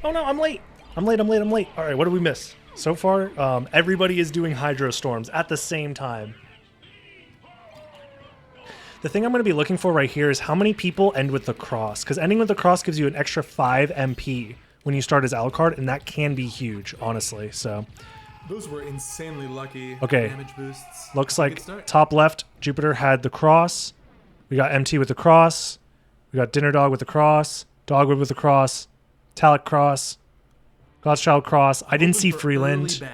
Oh no, I'm late. I'm late. All right, what did we miss? So far, everybody is doing Hydro Storms at the same time. The thing I'm going to be looking for right here is how many people end with the cross, because ending with the cross gives you an extra 5 MP when you start as Alucard, and that can be huge, honestly. So, those were insanely lucky damage boosts. Looks like top left, Jupiter had the cross. We got MT with the cross. We got Dinner Dog with the cross. Dogwood with the cross. Talic cross. Godchild cross. I didn't see Freeland.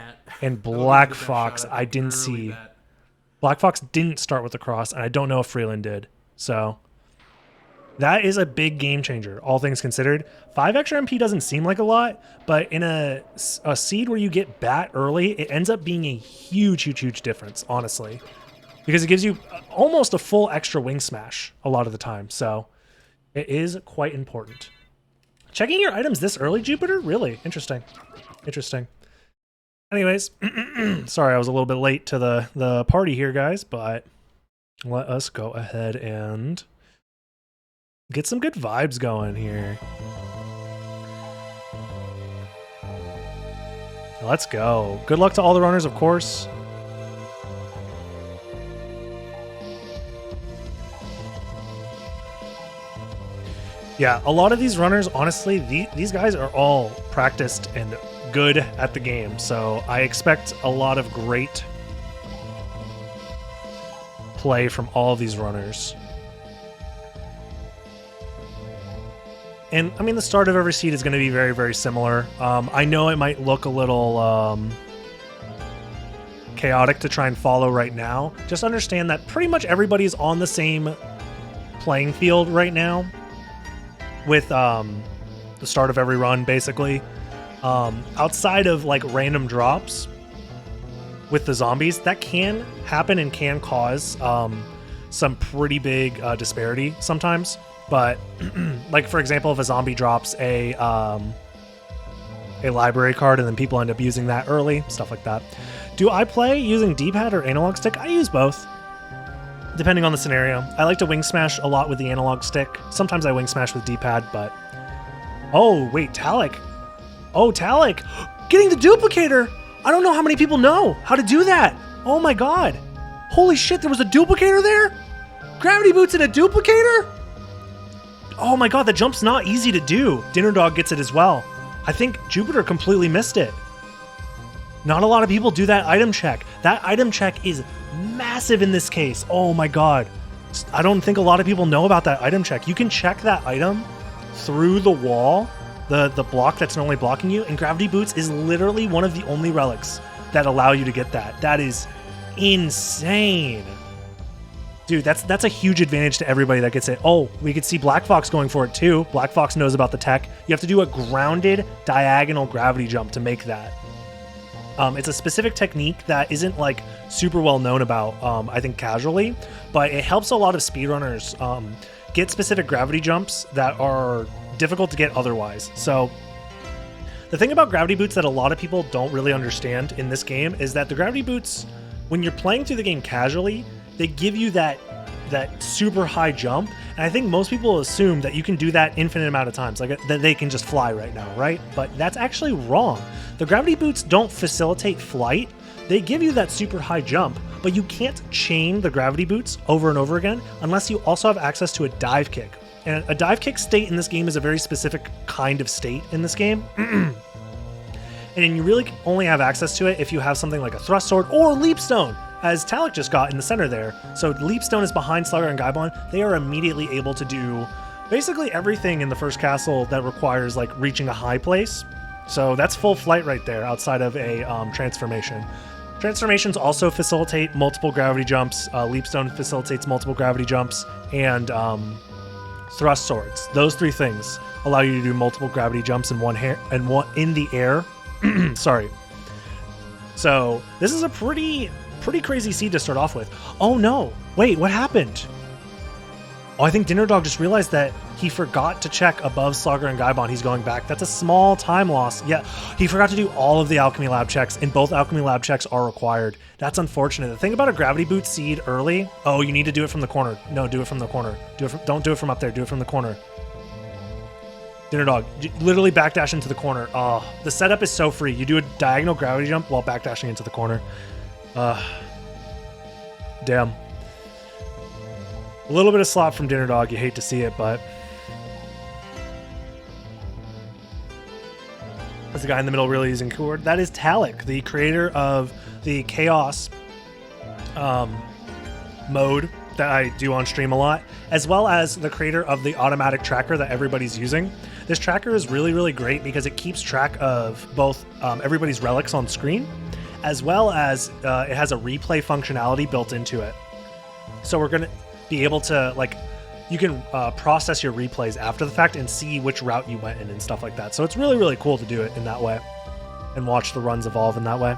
And Black Fox, I didn't see. Black Fox didn't start with the cross, and I don't know if Freeland did. So that is a big game changer, all things considered. 5 extra MP doesn't seem like a lot, but in a seed where you get Bat early, it ends up being a huge, huge, huge difference, honestly. Because it gives you almost a full extra wing smash a lot of the time. So it is quite important. Checking your items this early, Jupiter? Really? Interesting. Interesting. Anyways, sorry I was a little bit late to the party here, guys, but let us go ahead and get some good vibes going here. Let's go. Good luck to all the runners, of course. Yeah, a lot of these runners, honestly, these guys are all practiced and good at the game, so I expect a lot of great play from all of these runners. And, I mean, the start of every seed is going to be very, very similar. I know it might look a little chaotic to try and follow right now. Just understand that pretty much everybody's on the same playing field right now with the start of every run, basically. Outside of like random drops with the zombies, that can happen and can cause some pretty big disparity sometimes. But like, for example, if a zombie drops a library card and then people end up using that early, stuff like that. Do I play using D-pad or analog stick? I use both, depending on the scenario. I like to wing smash a lot with the analog stick. Sometimes I wing smash with D-pad, but... Oh, wait, Talic. Oh, Talic! Getting the duplicator! I don't know how many people know how to do that! Oh my god! Holy shit, there was a duplicator there? Gravity boots and a duplicator? Oh my god, the jump's not easy to do. Dinner Dog gets it as well. I think Jupiter completely missed it. Not a lot of people do that item check. That item check is massive in this case. Oh my god. I don't think a lot of people know about that item check. You can check that item through the wall, the block that's normally blocking you, and Gravity Boots is literally one of the only relics that allow you to get that. That is insane. Dude, that's a huge advantage to everybody that gets it. Oh, we could see Black Fox going for it too. Black Fox knows about the tech. You have to do a grounded diagonal gravity jump to make that. It's a specific technique that isn't like super well known about, I think, casually, but it helps a lot of speedrunners get specific gravity jumps that are difficult to get otherwise. So the thing about gravity boots that a lot of people don't really understand in this game is that the gravity boots, when you're playing through the game casually, they give you that super high jump, and I think most people assume that you can do that infinite amount of times, like that they can just fly right now, right? But that's actually wrong. The gravity boots don't facilitate flight. They give you that super high jump, but you can't chain the gravity boots over and over again unless you also have access to a dive kick. And a dive kick state in this game is a very specific kind of state in this game. And you really only have access to it if you have something like a thrust sword or leap stone, as Talic just got in the center there. So leap stone is behind Slugger and Gaibon. They are immediately able to do basically everything in the first castle that requires like reaching a high place. So that's full flight right there outside of a transformation. Transformations also facilitate multiple gravity jumps. Leap stone facilitates multiple gravity jumps, and thrust swords. Those three things allow you to do multiple gravity jumps in one in the air. Sorry. So this is a pretty crazy seed to start off with. Oh no! Wait, what happened? Oh, I think Dinner Dog just realized that he forgot to check above Slugger and Gaibon. He's going back. That's a small time loss. Yeah, he forgot to do all of the Alchemy Lab checks, and both Alchemy Lab checks are required. That's unfortunate. The thing about a Gravity Boot seed early, oh, you need to do it from the corner. No, do it from the corner. Don't do it from up there. Do it from the corner. Dinner Dog, literally backdash into the corner. Oh, the setup is so free. You do a diagonal gravity jump while backdashing into the corner. Damn. A little bit of slop from Dinner Dog. You hate to see it, but... Is the guy in the middle really using keyboard? That is Talik, the creator of the Chaos mode that I do on stream a lot, as well as the creator of the automatic tracker that everybody's using. This tracker is really, really great because it keeps track of both everybody's relics on screen, as well as it has a replay functionality built into it. So we're going to be able to, like, you can process your replays after the fact and see which route you went in and stuff like that. So it's really, really cool to do it in that way and watch the runs evolve in that way.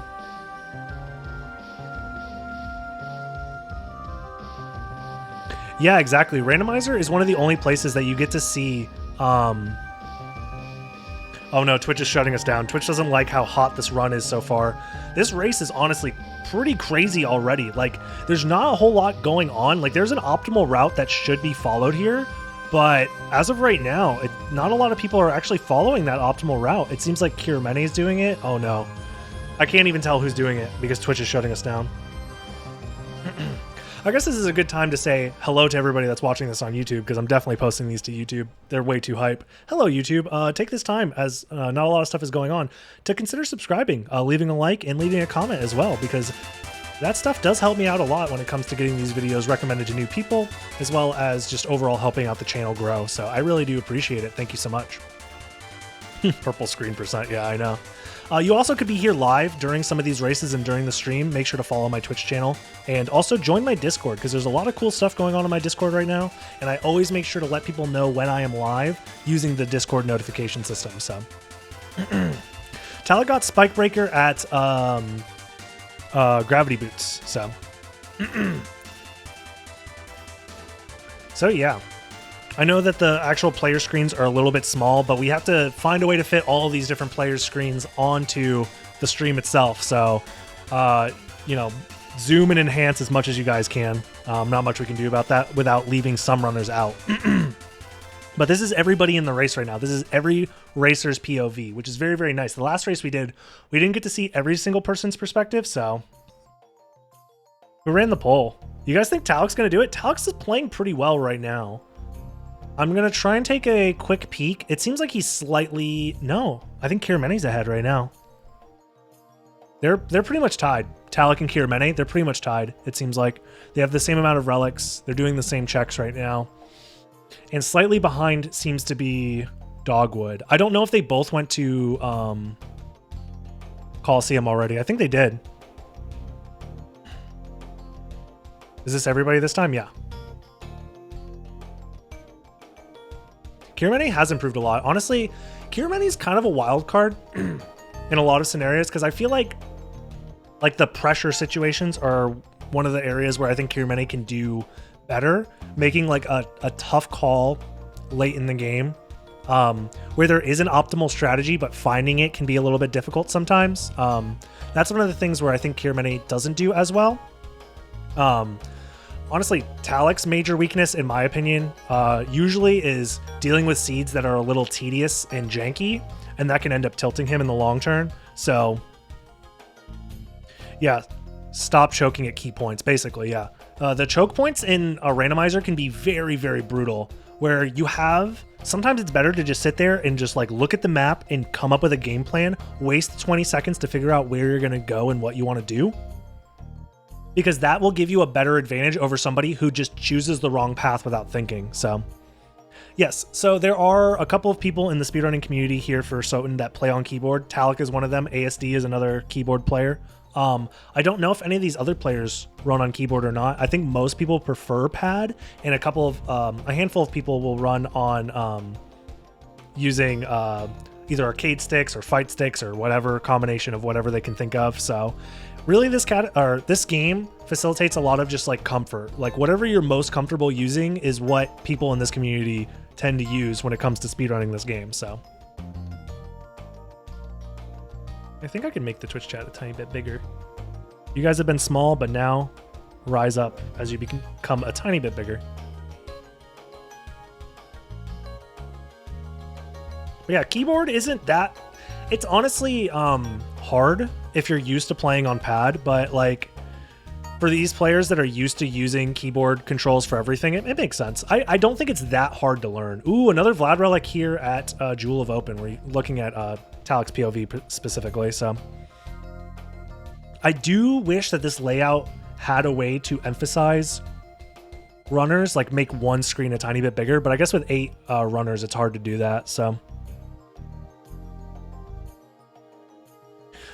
Yeah, exactly. Randomizer is one of the only places that you get to see... Oh no, Twitch is shutting us down. Twitch doesn't like how hot this run is so far. This race is honestly pretty crazy already. Like, there's not a whole lot going on. Like, there's an optimal route that should be followed here, but as of right now, not a lot of people are actually following that optimal route. It seems like Kiramene is doing it. Oh no. I can't even tell who's doing it because Twitch is shutting us down. I guess this is a good time to say hello to everybody that's watching this on YouTube, because I'm definitely posting these to YouTube. They're way too hype. Hello, YouTube. Take this time, as not a lot of stuff is going on, to consider subscribing, leaving a like, and leaving a comment as well, because that stuff does help me out a lot when it comes to getting these videos recommended to new people, as well as just overall helping out the channel grow. So I really do appreciate it. Thank you so much. Purple screen %. Yeah, I know. You also could be here live during some of these races and during the stream. Make sure to follow my Twitch channel and also join my Discord, because there's a lot of cool stuff going on in my Discord right now, and I always make sure to let people know when I am live using the Discord notification system. So Tala got Spike Breaker at Gravity Boots. So yeah. I know that the actual player screens are a little bit small, but we have to find a way to fit all these different player screens onto the stream itself. So, you know, zoom and enhance as much as you guys can. Not much we can do about that without leaving some runners out. But this is everybody in the race right now. This is every racer's POV, which is very, very nice. The last race we didn't get to see every single person's perspective, so... Who ran the poll? You guys think Talik's going to do it? Talik's is playing pretty well right now. I'm going to try and take a quick peek. It seems like he's slightly... No, I think Kiramene's ahead right now. They're pretty much tied. Talik and Kiramene, they're pretty much tied, it seems like. They have the same amount of relics. They're doing the same checks right now. And slightly behind seems to be Dogwood. I don't know if they both went to Coliseum already. I think they did. Is this everybody this time? Yeah. Kiramene has improved a lot. Honestly, Kiramene is kind of a wild card in a lot of scenarios, because I feel like the pressure situations are one of the areas where I think Kiramene can do better, making like a tough call late in the game, where there is an optimal strategy, but finding it can be a little bit difficult sometimes. That's one of the things where I think Kiramene doesn't do as well. Honestly, Talik's major weakness, in my opinion, usually is dealing with seeds that are a little tedious and janky, and that can end up tilting him in the long term. So, yeah, stop choking at key points, basically, yeah. The choke points in a randomizer can be very, very brutal, where you have... Sometimes it's better to just sit there and just like look at the map and come up with a game plan, waste 20 seconds to figure out where you're going to go and what you want to do, because that will give you a better advantage over somebody who just chooses the wrong path without thinking. So yes, so there are a couple of people in the speedrunning community here for SotN that play on keyboard. Talik is one of them. ASD is another keyboard player. I don't know if any of these other players run on keyboard or not. I think most people prefer pad, and a handful of people will run on using either arcade sticks or fight sticks or whatever combination of whatever they can think of. So really, this game facilitates a lot of just like comfort. Like whatever you're most comfortable using is what people in this community tend to use when it comes to speedrunning this game. So I think I can make the Twitch chat a tiny bit bigger. You guys have been small, but now rise up as you become a tiny bit bigger. But yeah, keyboard isn't that... It's honestly hard if you're used to playing on pad, but like for these players that are used to using keyboard controls for everything, it makes sense. I don't think it's that hard to learn. Ooh, another Vlad relic here at Jewel of Open. We're looking at Talik's POV specifically, so... I do wish that this layout had a way to emphasize runners, like make one screen a tiny bit bigger, but I guess with 8 runners, it's hard to do that, so...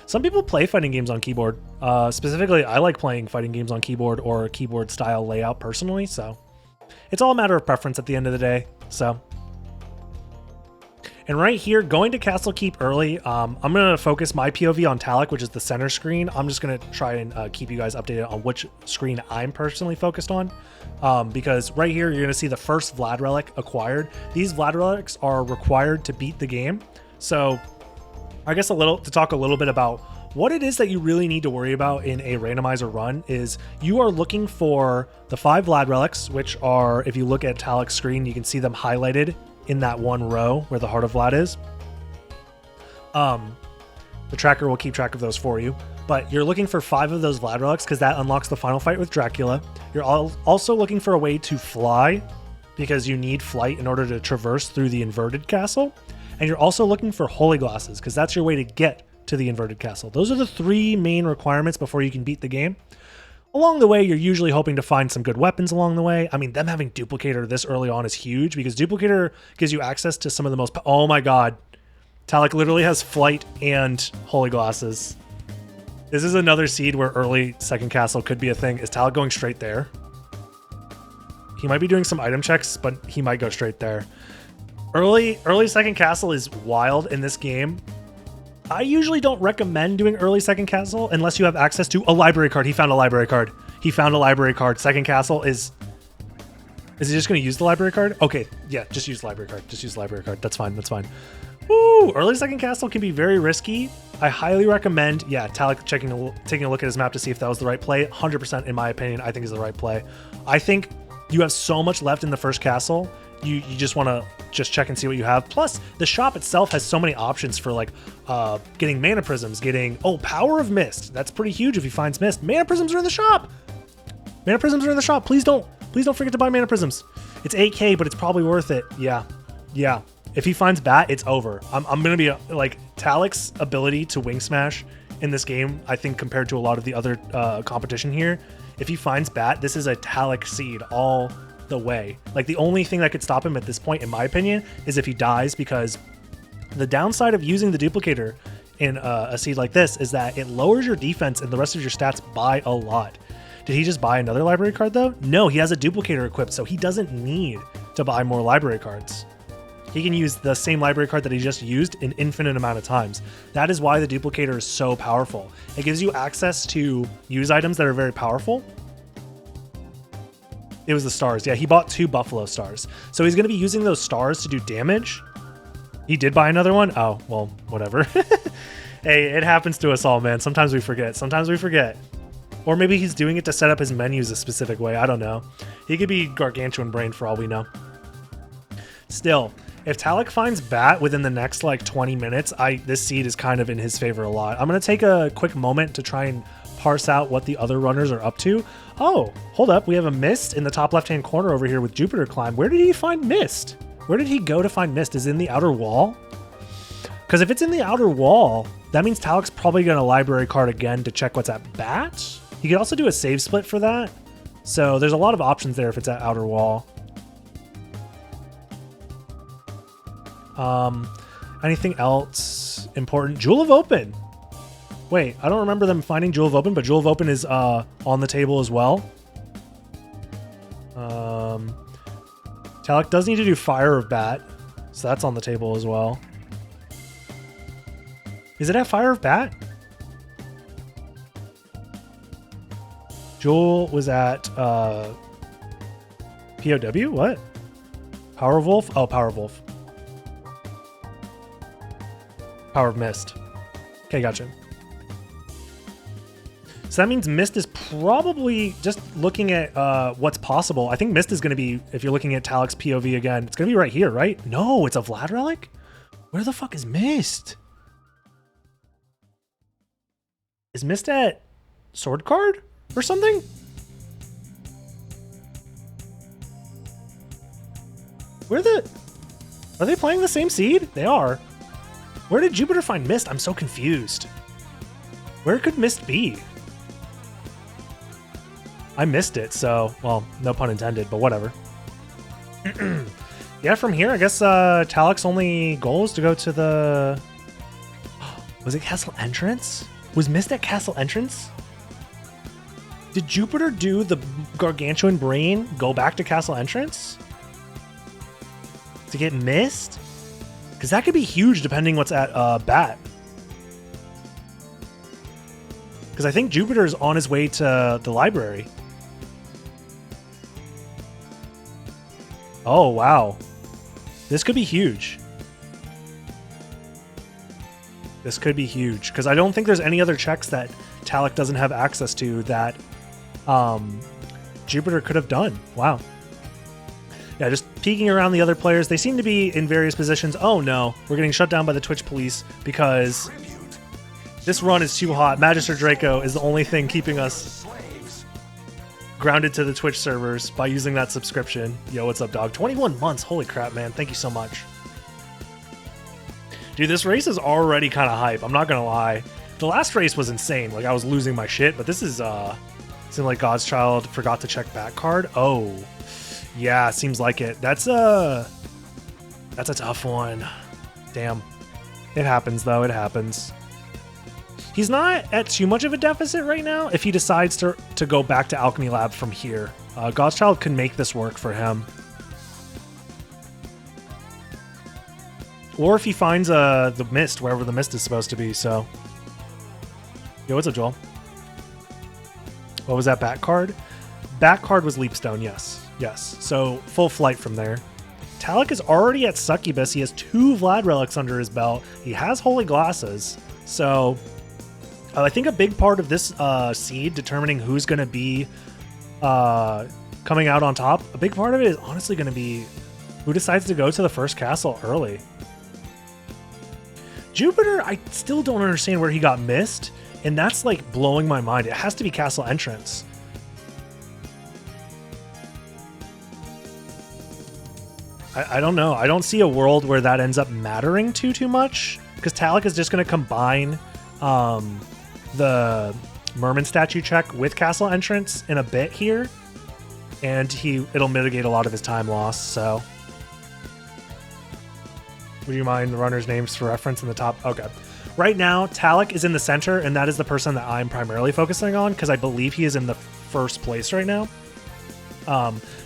Some people play fighting games on keyboard. Specifically, I like playing fighting games on keyboard or keyboard style layout personally, so it's all a matter of preference at the end of the day. So, and right here, going to Castle Keep early, I'm going to focus my POV on Talik, which is the center screen. I'm just going to try and keep you guys updated on which screen I'm personally focused on, because right here, you're going to see the first Vlad relic acquired. These Vlad relics are required to beat the game. So I guess to talk a little bit about what it is that you really need to worry about in a randomizer run is you are looking for the 5 Vlad relics, which are, if you look at Talik's screen, you can see them highlighted in that one row where the Heart of Vlad is. The tracker will keep track of those for you, but you're looking for 5 of those Vlad relics because that unlocks the final fight with Dracula. You're also looking for a way to fly because you need flight in order to traverse through the inverted castle. And you're also looking for holy glasses because that's your way to get to the inverted castle. Those are the 3 main requirements before you can beat the game. Along the way, you're usually hoping to find some good weapons along the way. I mean, them having Duplicator this early on is huge because Duplicator gives you access to some of the most... Oh my god. Talik literally has flight and holy glasses. This is another seed where early second castle could be a thing. Is Talik going straight there? He might be doing some item checks, but he might go straight there. Early second castle is wild in this game. I usually don't recommend doing early second castle unless you have access to a library card. He found a library card. He found a library card. Second castle is he just going to use the library card? Okay, yeah, just use the library card. Just use the library card. That's fine. That's fine. Woo! Early second castle can be very risky. I highly recommend, yeah, Talik taking a look at his map to see if that was the right play. 100% in my opinion, I think is the right play. I think you have so much left in the first castle. You just want to just check and see what you have. Plus, the shop itself has so many options for like getting mana prisms, getting power of mist. That's pretty huge if he finds mist. Mana prisms are in the shop. Mana prisms are in the shop. Please don't forget to buy mana prisms. It's 8k, but it's probably worth it. Yeah. If he finds bat, it's over. I'm gonna be like Talik's ability to wing smash in this game. I think compared to a lot of the other competition here, if he finds bat, this is a Talik seed all the way. Like the only thing that could stop him at this point, in my opinion, is if he dies, because the downside of using the duplicator in a seed like this is that it lowers your defense and the rest of your stats by a lot. Did he just buy another library card though? No, he has a duplicator equipped, so he doesn't need to buy more library cards. He can use the same library card that he just used an infinite amount of times. That is why the duplicator is so powerful. It gives you access to use items that are very powerful. It was the stars. Yeah, he bought 2 buffalo stars. So he's going to be using those stars to do damage. He did buy another one? Oh, well, whatever. Hey, it happens to us all, man. Sometimes we forget. Or maybe he's doing it to set up his menus a specific way. I don't know. He could be gargantuan brain for all we know. Still, if Talik finds bat within the next like 20 minutes, this seed is kind of in his favor a lot. I'm going to take a quick moment to try and parse out what the other runners are up to. Oh, hold up. We have a mist in the top left-hand corner over here with Jupiter Climb. Where did he find mist? Where did he go to find mist? Is it in the outer wall? Because if it's in the outer wall, that means Talik's probably going to library card again to check what's at bat. He could also do a save split for that. So there's a lot of options there if it's at outer wall. Anything else important? Jewel of Open. Wait, I don't remember them finding Jewel of Open, but Jewel of Open is on the table as well. Talik does need to do Fire of Bat, so that's on the table as well. Is it at Fire of Bat? Jewel was at POW? What? Power Wolf? Oh, Power Wolf. Power of Mist. Okay, gotcha. So that means Mist is probably, just looking at what's possible, I think Mist is going to be, if you're looking at Talik's POV again, it's going to be right here, right? No, it's a Vlad relic? Where the fuck is Mist? Is Mist at Sword Card or something? Are they playing the same seed? They are. Where did Jupiter find Mist? I'm so confused. Where could Mist be? I missed it, so, well, no pun intended, but whatever. Yeah, from here, I guess Talik's only goal is to go to the... Was it Castle Entrance? Was Mist at Castle Entrance? Did Jupiter do the Gargantuan Brain go back to Castle Entrance? To get Mist? Because that could be huge depending what's at Bat. Because I think Jupiter's on his way to the library. Oh, wow. This could be huge. This could be huge. Because I don't think there's any other checks that Talik doesn't have access to that Jupiter could have done. Wow. Yeah, just peeking around the other players. They seem to be in various positions. Oh no, we're getting shut down by the Twitch police because this run is too hot. Magister Draco is the only thing keeping us grounded to the Twitch servers by using that subscription. Yo, what's up, dog? 21 months. Holy crap, man. Thank you so much. Dude, this race is already kind of hype. I'm not going to lie. The last race was insane. Like, I was losing my shit, but this is, seemed like God's Child forgot to check back card. Oh. Yeah, seems like it. That's a tough one. Damn. It happens, though. It happens. He's not at too much of a deficit right now if he decides to go back to Alchemy Lab from here. God's Child can make this work for him. Or if he finds the mist, wherever the mist is supposed to be, so. Yo, what's up, Joel? What was that back card? Back card was Leapstone, yes. Yes, so full flight from there. Talik is already at Succubus. He has 2 Vlad relics under his belt. He has Holy Glasses. So I think a big part of this seed determining who's going to be coming out on top, a big part of it is honestly going to be who decides to go to the first castle early. Jupiter, I still don't understand where he got missed, and that's like blowing my mind. It has to be Castle Entrance. I don't know. I don't see a world where that ends up mattering too much, because Talik is just going to combine the Merman statue check with Castle Entrance in a bit here, and it'll mitigate a lot of his time loss. So, would you mind the runners' names for reference in the top? Okay. Right now, Talik is in the center, and that is the person that I'm primarily focusing on, because I believe he is in the first place right now.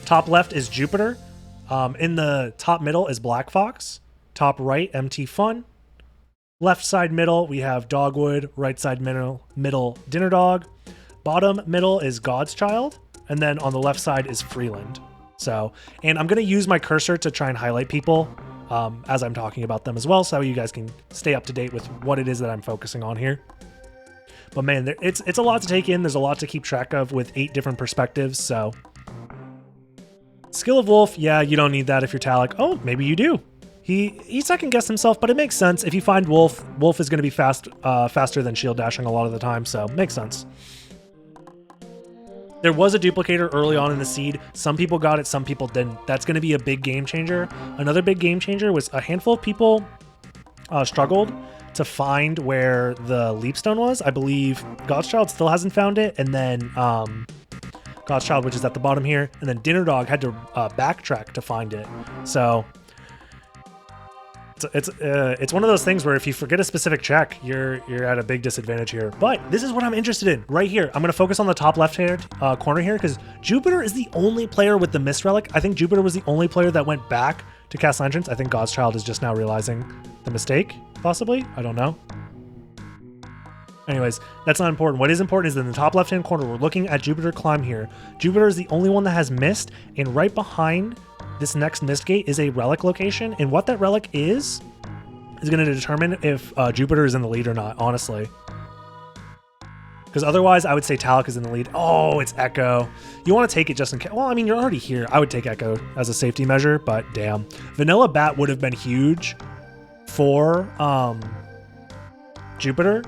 Top left is Jupiter. In the top middle is Black Fox. Top right, MT Fun. Left side middle, we have Dogwood. Right side middle Dinner Dog. Bottom middle is God's Child. And then on the left side is Freeland. So, and I'm going to use my cursor to try and highlight people as I'm talking about them as well, so you guys can stay up to date with what it is that I'm focusing on here. But man, it's a lot to take in. There's a lot to keep track of with 8 different perspectives, so... Skill of Wolf, yeah, you don't need that if you're Talik. Oh, maybe you do. He second-guessed himself, but it makes sense. If you find Wolf, Wolf is going to be faster than shield dashing a lot of the time, so makes sense. There was a duplicator early on in the seed. Some people got it, some people didn't. That's going to be a big game changer. Another big game changer was a handful of people struggled to find where the Leapstone was. I believe God's Child still hasn't found it, and then... God's Child, which is at the bottom here, and then Dinner Dog had to backtrack to find it. So it's one of those things where if you forget a specific check, you're at a big disadvantage here. But this is what I'm interested in right here. I'm going to focus on the top left-hand corner here because Jupiter is the only player with the Mist Relic. I think Jupiter was the only player that went back to Castle Entrance. I think God's Child is just now realizing the mistake, possibly. I don't know. Anyways, that's not important. What is important is in the top left-hand corner, we're looking at Jupiter Climb here. Jupiter is the only one that has Mist, and right behind this next Mist Gate is a relic location, and what that relic is going to determine if Jupiter is in the lead or not, honestly. Because otherwise, I would say Talik is in the lead. Oh, it's Echo. You want to take it just in case. Well, I mean, you're already here. I would take Echo as a safety measure, but damn. Vanilla Bat would have been huge for Jupiter,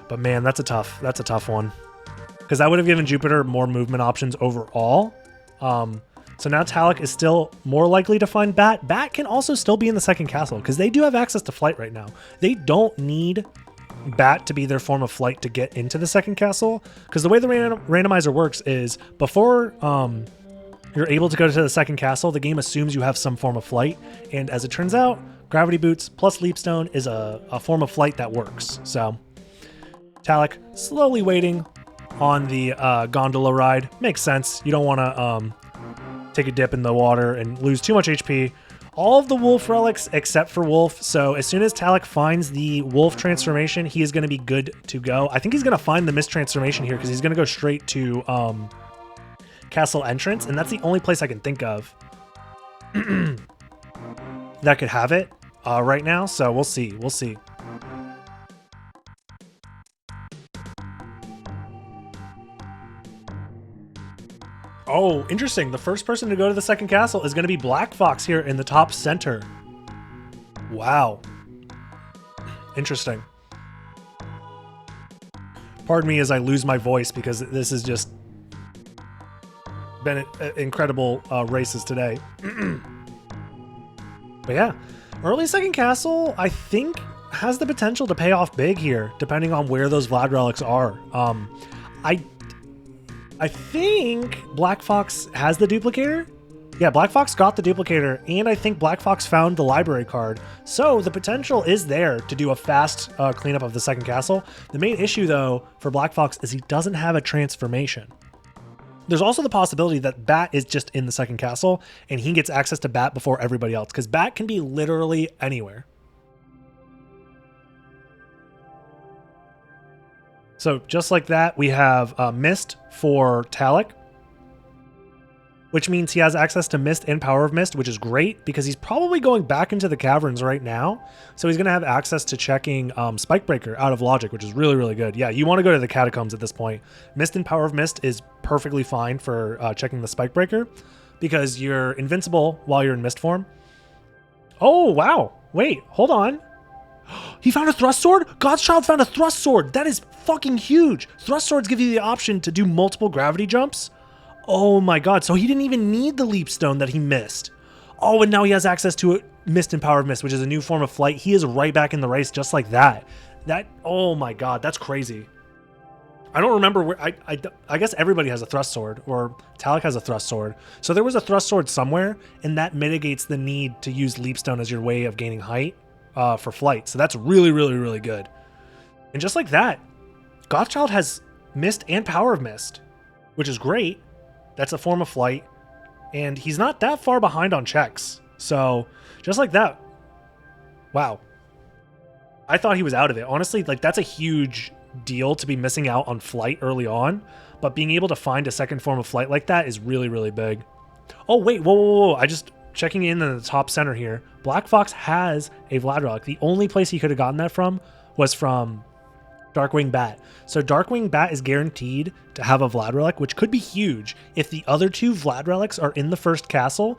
but man, that's a tough one, because that would have given Jupiter more movement options overall. So now Talek is still more likely to find Bat. Bat can also still be in the second castle because they do have access to flight right now. They don't need Bat to be their form of flight to get into the second castle, because the way the randomizer works is before you're able to go to the second castle, the game assumes you have some form of flight, and as it turns out, Gravity Boots plus Leapstone is a form of flight that works. So Talek slowly waiting on the gondola ride. Makes sense. You don't want to take a dip in the water and lose too much HP. All of the wolf relics except for wolf. So as soon as Talek finds the wolf transformation, he is going to be good to go. I think he's going to find the mist transformation here because he's going to go straight to castle entrance, and that's the only place I can think of that could have it right now. So we'll see. We'll see. Oh, interesting. The first person to go to the second castle is going to be Black Fox here in the top center. Wow. Interesting. Pardon me as I lose my voice because this has just been incredible races today. But yeah, early second castle, I think, has the potential to pay off big here, depending on where those Vlad relics are. I think Black Fox has the duplicator. Yeah, Black Fox got the duplicator, and I think Black Fox found the library card. So the potential is there to do a fast cleanup of the second castle. The main issue, though, for Black Fox is he doesn't have a transformation. There's also the possibility that Bat is just in the second castle, and he gets access to Bat before everybody else, because Bat can be literally anywhere. So just like that, we have Mist for Talek, which means he has access to Mist and Power of Mist, which is great because he's probably going back into the caverns right now. So he's going to have access to checking Spikebreaker out of logic, which is really, really good. Yeah, you want to go to the catacombs at this point. Mist and Power of Mist is perfectly fine for checking the Spikebreaker because you're invincible while you're in Mist form. Oh, wow. Wait, hold on. He found a thrust sword? God's Child found a thrust sword. That is fucking huge. Thrust swords give you the option to do multiple gravity jumps. Oh my god. So he didn't even need the leap stone that he missed. Oh, and now he has access to Mist and Power of Mist, which is a new form of flight. He is right back in the race just like that. Oh my god, that's crazy. I don't remember where, I guess everybody has a thrust sword, or Talek has a thrust sword. So there was a thrust sword somewhere, and that mitigates the need to use leap stone as your way of gaining height. For flight. So that's really, really, really good. And just like that, Godchild has Mist and Power of Mist, which is great. That's a form of flight. And he's not that far behind on checks. So just like that. Wow. I thought he was out of it. Honestly, like that's a huge deal to be missing out on flight early on. But being able to find a second form of flight like that is really, really big. Oh, wait. Whoa. I just... Checking in the top center here, Black Fox has a Vlad relic. The only place he could have gotten that from was from Darkwing Bat. So Darkwing Bat is guaranteed to have a Vlad relic, which could be huge. If the other two Vlad relics are in the first castle,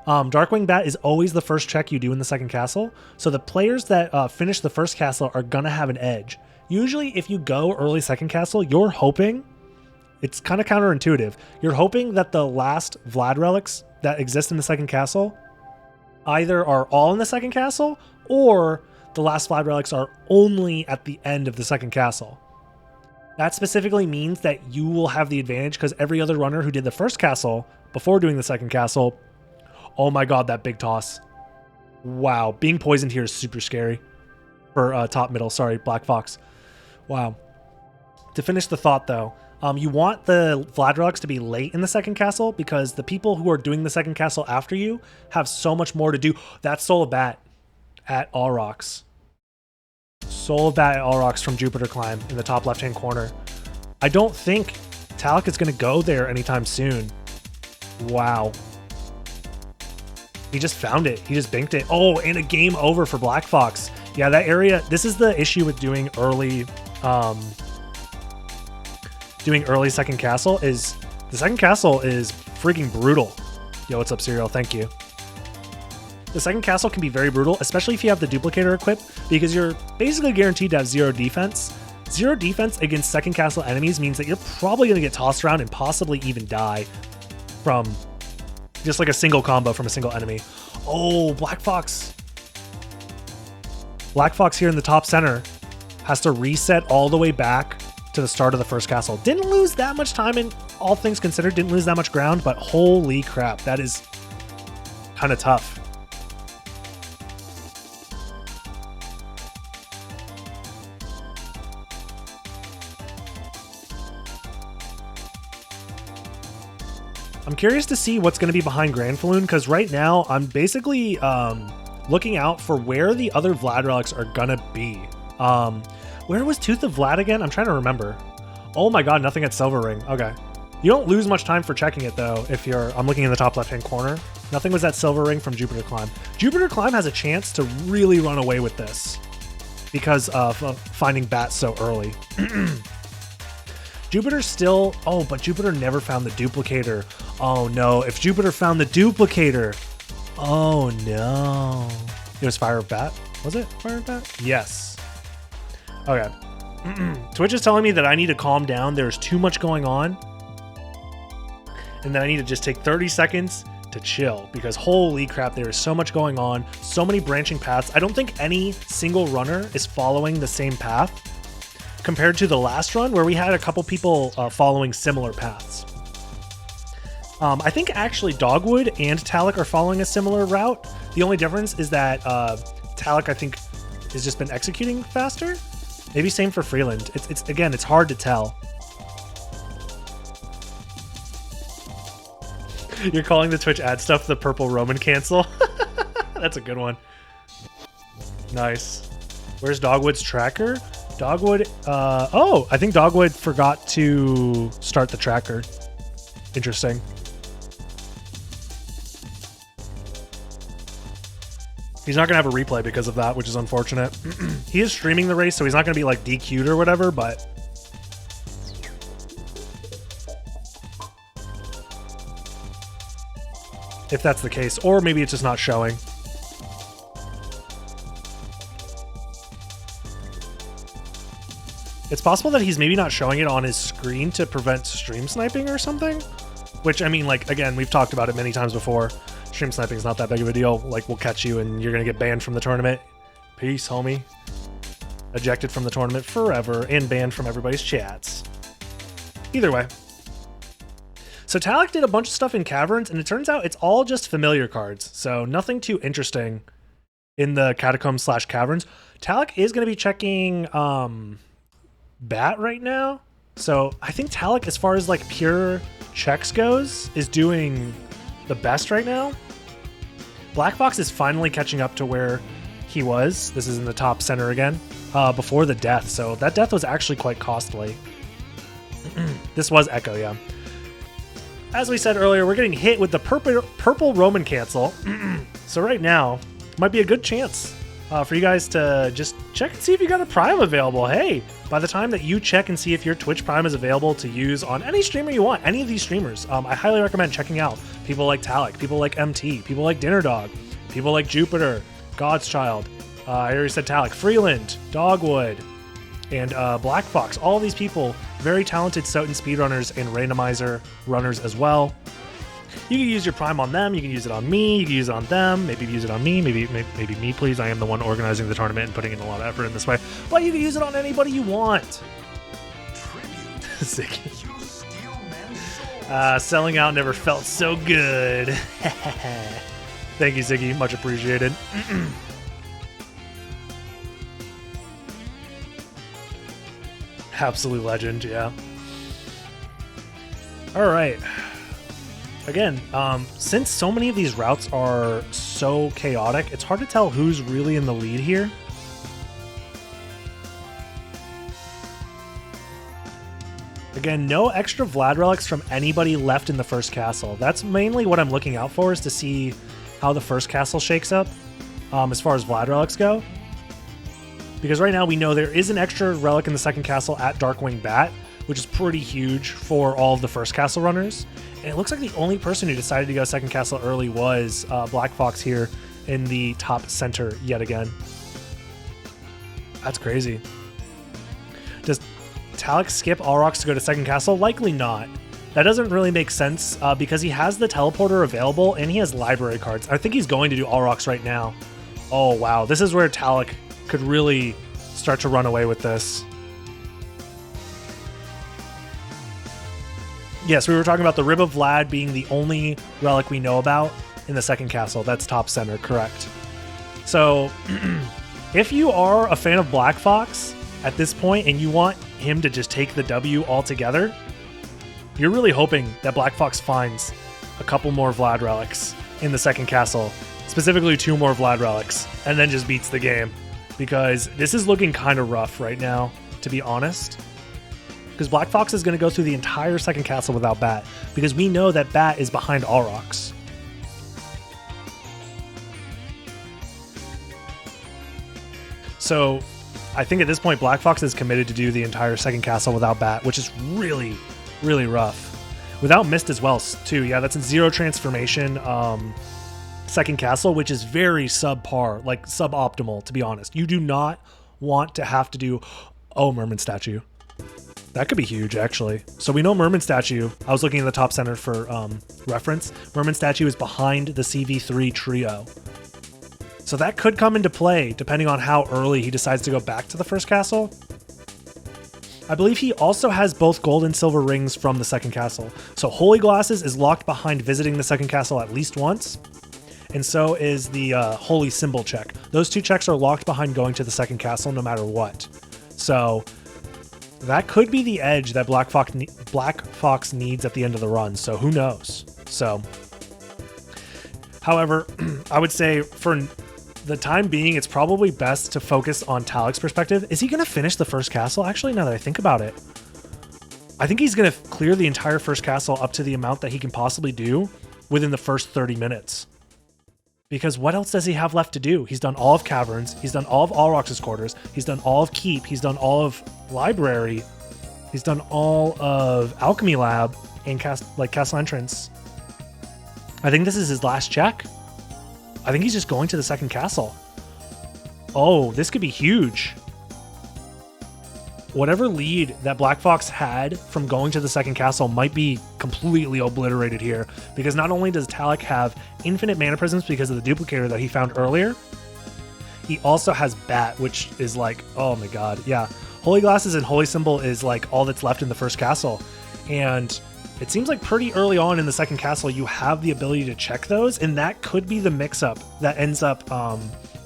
Darkwing Bat is always the first check you do in the second castle. So the players that finish the first castle are going to have an edge. Usually if you go early second castle, you're hoping, it's kind of counterintuitive, you're hoping that the last Vlad relics that exist in the second castle either are all in the second castle or the last Vlad relics are only at the end of the second castle. That specifically means that you will have the advantage because every other runner who did the first castle before doing the second castle, oh my god, that big toss. Wow, being poisoned here is super scary for Black Fox. Wow. To finish the thought though, you want the Vlad relics to be late in the second castle because the people who are doing the second castle after you have so much more to do. That's Soul of Bat at All Rocks. Soul of Bat at All Rocks from Jupiter Climb in the top left-hand corner. I don't think Talek is going to go there anytime soon. Wow. He just found it. He just binked it. Oh, and a game over for Black Fox. Yeah, that area, this is the issue with doing early second castle is the second castle is freaking brutal. Yo, what's up, Serial? Thank you. The second castle can be very brutal, especially if you have the duplicator equipped, because you're basically guaranteed to have 0 defense. 0 defense against second castle enemies means that you're probably going to get tossed around and possibly even die from just like a single combo from a single enemy. Oh, Black Fox. Black Fox here in the top center has to reset all the way back to the start of the first castle. Didn't lose that much time in all things considered, didn't lose that much ground, but holy crap, that is kind of tough. I'm curious to see what's going to be behind Grand Falloon, because right now I'm basically looking out for where the other Vlad relics are going to be. Where was Tooth of Vlad again? I'm trying to remember. Oh my god, nothing at Silver Ring. Okay. You don't lose much time for checking it though if you're... I'm looking in the top left-hand corner. Nothing was at Silver Ring from Jupiter Climb. Jupiter Climb has a chance to really run away with this because of finding bats so early. Jupiter still... Oh, but Jupiter never found the duplicator. Oh no, if Jupiter found the duplicator... Oh no. It was Fire of Bat? Was it Fire of Bat? Yes. Okay. Twitch is telling me that I need to calm down. There's too much going on. And that I need to just take 30 seconds to chill, because holy crap, there is so much going on. So many branching paths. I don't think any single runner is following the same path compared to the last run where we had a couple people following similar paths. I think actually Dogwood and Talik are following a similar route. The only difference is that Talik, I think, has just been executing faster. Maybe same for Freeland. It's again, it's hard to tell. You're calling the Twitch ad stuff the purple Roman cancel? That's a good one. Nice. Where's Dogwood's tracker? Dogwood, oh, I think Dogwood forgot to start the tracker. Interesting. He's not going to have a replay because of that, which is unfortunate. He is streaming the race, so he's not going to be like DQ'd or whatever, but... if that's the case, or maybe it's just not showing. It's possible that he's maybe not showing it on his screen to prevent stream sniping or something. Which, I mean, like, again, we've talked about it many times before. Stream sniping is not that big of a deal. Like, we'll catch you and you're going to get banned from the tournament. Peace, homie. Ejected from the tournament forever and banned from everybody's chats. Either way. So Talik did a bunch of stuff in Caverns, and it turns out it's all just familiar cards. So nothing too interesting in the Catacombs / Caverns. Talik is going to be checking Bat right now. So I think Talik, as far as like pure checks goes, is doing the best right now. Black Fox is finally catching up to where he was. This is in the top center again, before the death. So that death was actually quite costly. This was Echo, yeah. As we said earlier, we're getting hit with the purple Roman cancel. So right now, might be a good chance for you guys to just check and see if you got a Prime available. Hey, by the time that you check and see if your Twitch Prime is available to use on any streamer you want, any of these streamers, I highly recommend checking out people like Talik, people like MT, people like Dinner Dog, people like Jupiter, God's Child. I already said Talik, Freeland, Dogwood, and Black Fox. All of these people, very talented SotN speedrunners and randomizer runners as well. You can use your Prime on them, you can use it on me, you can use it on them, maybe use it on me, maybe me, please. I am the one organizing the tournament and putting in a lot of effort in this way. But you can use it on anybody you want. Ziggy. Selling out never felt so good. Thank you, Ziggy. Much appreciated. Absolute legend, yeah. All right. Again, since so many of these routes are so chaotic, it's hard to tell who's really in the lead here. Again, no extra Vlad relics from anybody left in the first castle. That's mainly what I'm looking out for, is to see how the first castle shakes up as far as Vlad relics go. Because right now we know there is an extra relic in the second castle at Darkwing Bat, which is pretty huge for all of the first castle runners. And it looks like the only person who decided to go second castle early was Black Fox here in the top center yet again. That's crazy. Does Talik skip Aurochs to go to second castle? Likely not. That doesn't really make sense because he has the teleporter available and he has library cards. I think he's going to do Aurochs right now. Oh, wow. This is where Talik could really start to run away with this. Yes, we were talking about the Rib of Vlad being the only relic we know about in the second castle. That's top center, correct. So, if you are a fan of Black Fox at this point and you want him to just take the W altogether, you're really hoping that Black Fox finds a couple more Vlad relics in the second castle, specifically 2 more Vlad relics, and then just beats the game. Because this is looking kind of rough right now, to be honest. Because Black Fox is going to go through the entire second castle without Bat, because we know that Bat is behind Aurochs. So I think at this point Black Fox is committed to do the entire second castle without Bat, which is really, really rough. Without Mist as well, too. Yeah, that's a 0 transformation second castle, which is very subpar, like suboptimal, to be honest. You do not want to have to do... Oh, Merman Statue. That could be huge, actually. So we know Merman Statue. I was looking in the top center for reference. Merman Statue is behind the CV3 trio. So that could come into play, depending on how early he decides to go back to the first castle. I believe he also has both gold and silver rings from the second castle. So Holy Glasses is locked behind visiting the second castle at least once. And so is the Holy Symbol check. Those 2 checks are locked behind going to the second castle no matter what. So that could be the edge that Black Fox needs at the end of the run. So who knows? So, however, I would say for the time being, it's probably best to focus on Talik's perspective. Is he going to finish the first castle? Actually, now that I think about it, I think he's going to clear the entire first castle up to the amount that he can possibly do within the first 30 minutes. Because what else does he have left to do? He's done all of Caverns. He's done all of Auroch's quarters. He's done all of Keep. He's done all of Library. He's done all of Alchemy Lab and Castle Entrance. I think this is his last check. I think he's just going to the second castle. Oh, this could be huge. Whatever lead that Black Fox had from going to the second castle might be completely obliterated here, because not only does Talik have infinite mana prisms because of the duplicator that he found earlier, he also has Bat, which is like, oh my god, yeah. Holy Glasses and Holy Symbol is like all that's left in the first castle. And it seems like pretty early on in the second castle, you have the ability to check those, and that could be the mix-up that ends up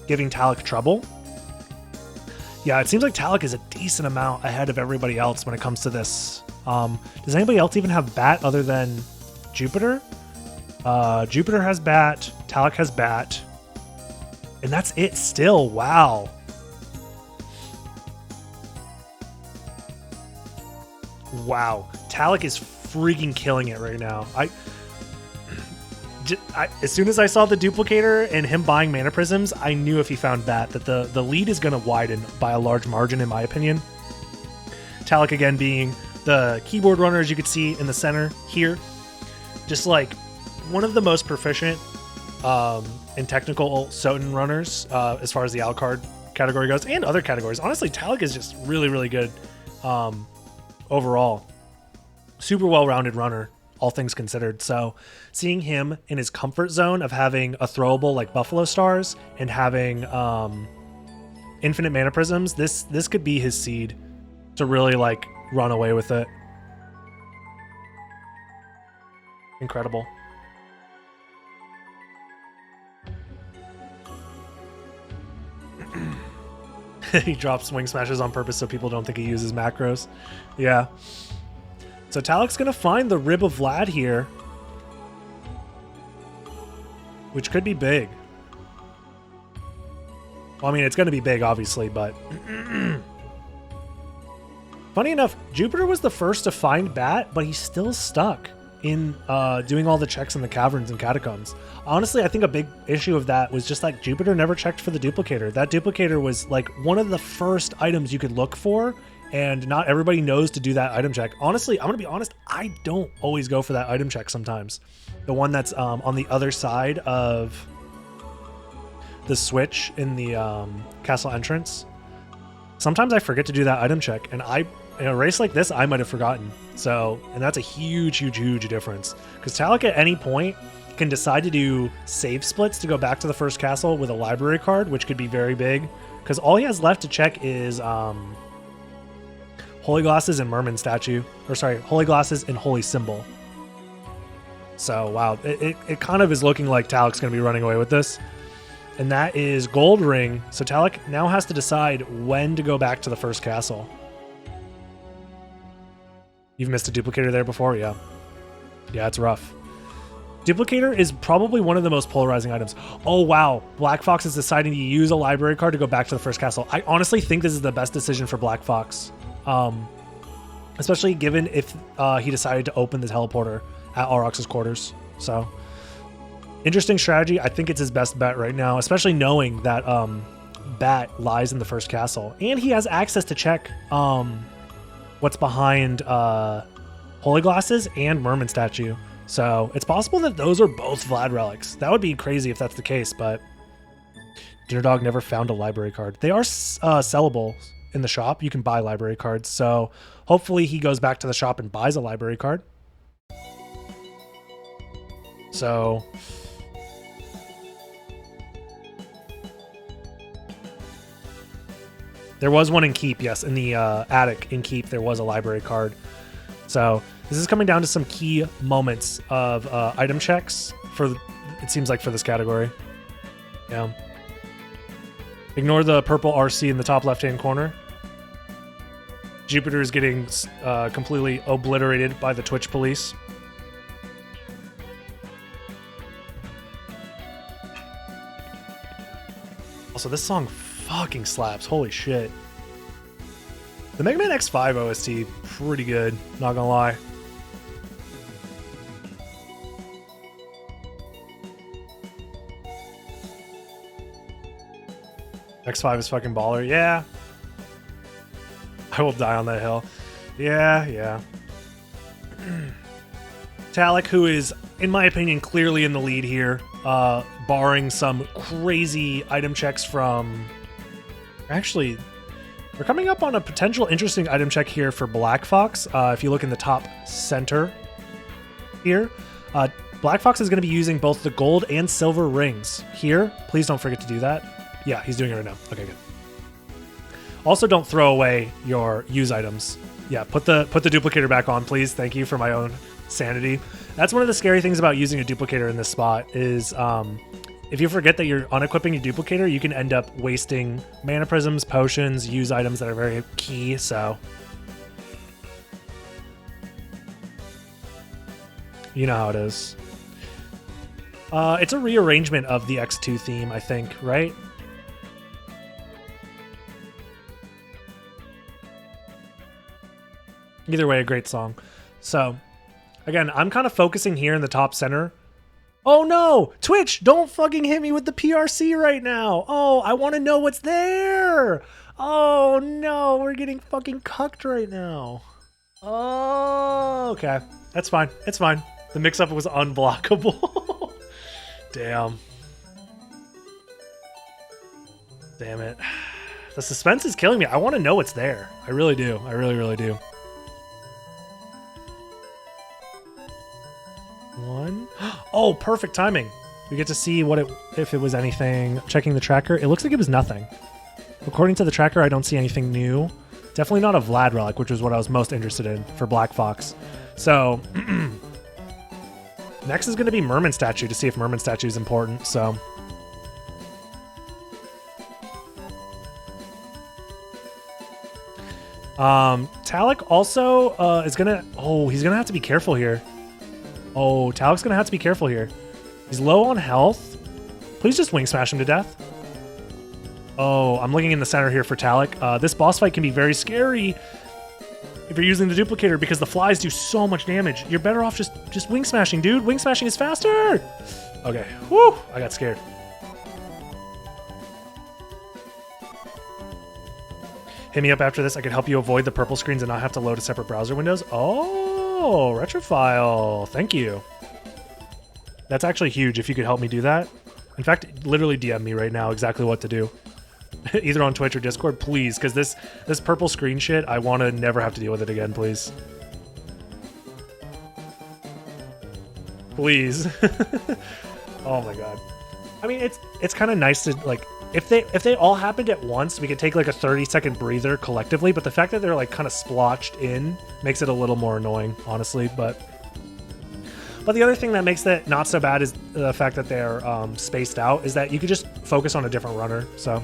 giving Talik trouble. Yeah, it seems like Talik is a decent amount ahead of everybody else when it comes to this. Does anybody else even have Bat other than Jupiter? Jupiter has Bat, Talik has Bat, and that's it still. Wow. Wow. Talik is freaking killing it right now. As soon as I saw the duplicator and him buying mana prisms, I knew if he found that the lead is going to widen by a large margin, in my opinion. Talik again being the keyboard runner, as you can see in the center here. Just like one of the most proficient and technical SotN runners as far as the Alucard category goes, and other categories. Honestly, Talik is just really, really good overall. Super well-rounded runner, all things considered. So seeing him in his comfort zone of having a throwable like Buffalo Stars and having infinite mana prisms, this could be his seed to really like run away with it. Incredible. He drops Wing Smashes on purpose so people don't think he uses macros. Yeah. So Talik's going to find the Rib of Vlad here, which could be big. Well, I mean, it's going to be big, obviously, but... Funny enough, Jupiter was the first to find Bat, but he's still stuck in doing all the checks in the caverns and catacombs. Honestly, I think a big issue of that was just like Jupiter never checked for the duplicator. That duplicator was like one of the first items you could look for, and not everybody knows to do that item check. Honestly, I'm going to be honest, I don't always go for that item check sometimes. The one that's on the other side of the switch in the castle entrance, sometimes I forget to do that item check, and in a race like this, I might have forgotten. So, and that's a huge, huge, huge difference. Because Talik at any point can decide to do save splits to go back to the first castle with a library card, which could be very big. Because all he has left to check is Holy Glasses and Merman Statue. Or sorry, Holy Glasses and Holy Symbol. So, wow. It kind of is looking like Talik's going to be running away with this. And that is Gold Ring. So Talik now has to decide when to go back to the first castle. You've missed a duplicator there before? Yeah. Yeah, it's rough. Duplicator is probably one of the most polarizing items. Oh, wow. Black Fox is deciding to use a library card to go back to the first castle. I honestly think this is the best decision for Black Fox. Especially given if he decided to open the teleporter at Aurochs's quarters. So, interesting strategy. I think it's his best bet right now, especially knowing that Bat lies in the first castle. And he has access to check what's behind Holy Glasses and Merman Statue. So it's possible that those are both Vlad relics. That would be crazy if that's the case, but Dinner Dog never found a library card. They are sellable in the shop. You can buy library cards. So hopefully he goes back to the shop and buys a library card. So there was one in Keep, yes. In the attic in Keep, there was a library card. So this is coming down to some key moments of item checks for, it seems like, for this category. Yeah. Ignore the purple RC in the top left-hand corner. Jupiter is getting completely obliterated by the Twitch police. Also, this song fucking slaps. Holy shit. The Mega Man X5 OST, pretty good, not gonna lie. X5 is fucking baller. Yeah. I will die on that hill. Yeah. Talik, who is, in my opinion, clearly in the lead here, barring some crazy item checks from... Actually, we're coming up on a potential interesting item check here for Black Fox. If you look in the top center here, Black Fox is going to be using both the gold and silver rings here. Please don't forget to do that. Yeah, he's doing it right now. Okay, good. Also, don't throw away your use items. Yeah, put the duplicator back on, please. Thank you for my own sanity. That's one of the scary things about using a duplicator in this spot is if you forget that you're unequipping your duplicator, you can end up wasting mana prisms, potions, use items that are very key, so... You know how it is. It's a rearrangement of the X2 theme, I think, right? Either way, a great song. So, again, I'm kind of focusing here in the top center. Oh no! Twitch, don't fucking hit me with the PRC right now! Oh, I want to know what's there! Oh no, we're getting fucking cucked right now. Oh, okay. That's fine. It's fine. The mix-up was unblockable. Damn. Damn it. The suspense is killing me. I want to know what's there. I really do. I really, really do. One. Oh, perfect timing. We get to see what if it was anything. Checking the tracker. It looks like it was nothing. According to the tracker, I don't see anything new. Definitely not a Vlad relic, which was what I was most interested in for Black Fox. So, next is going to be Merman Statue to see if Merman Statue is important. So, Talik also is going to... Oh, he's going to have to be careful here. Oh, Talik's going to have to be careful here. He's low on health. Please just wing smash him to death. Oh, I'm looking in the center here for Talik. This boss fight can be very scary if you're using the duplicator because the flies do so much damage. You're better off just wing smashing, dude. Wing smashing is faster. Okay. Whew. I got scared. Hit me up after this. I could help you avoid the purple screens and not have to load a separate browser windows. Oh, Retrophile. Thank you. That's actually huge if you could help me do that. In fact, literally DM me right now exactly what to do. Either on Twitch or Discord, please, because this purple screen shit, I want to never have to deal with it again, please. Please. Oh my god. I mean, it's kind of nice to, like, if they all happened at once, we could take like a 30-second breather collectively, but the fact that they're like kind of splotched in makes it a little more annoying, honestly. But the other thing that makes that not so bad is the fact that they're spaced out, is that you could just focus on a different runner. So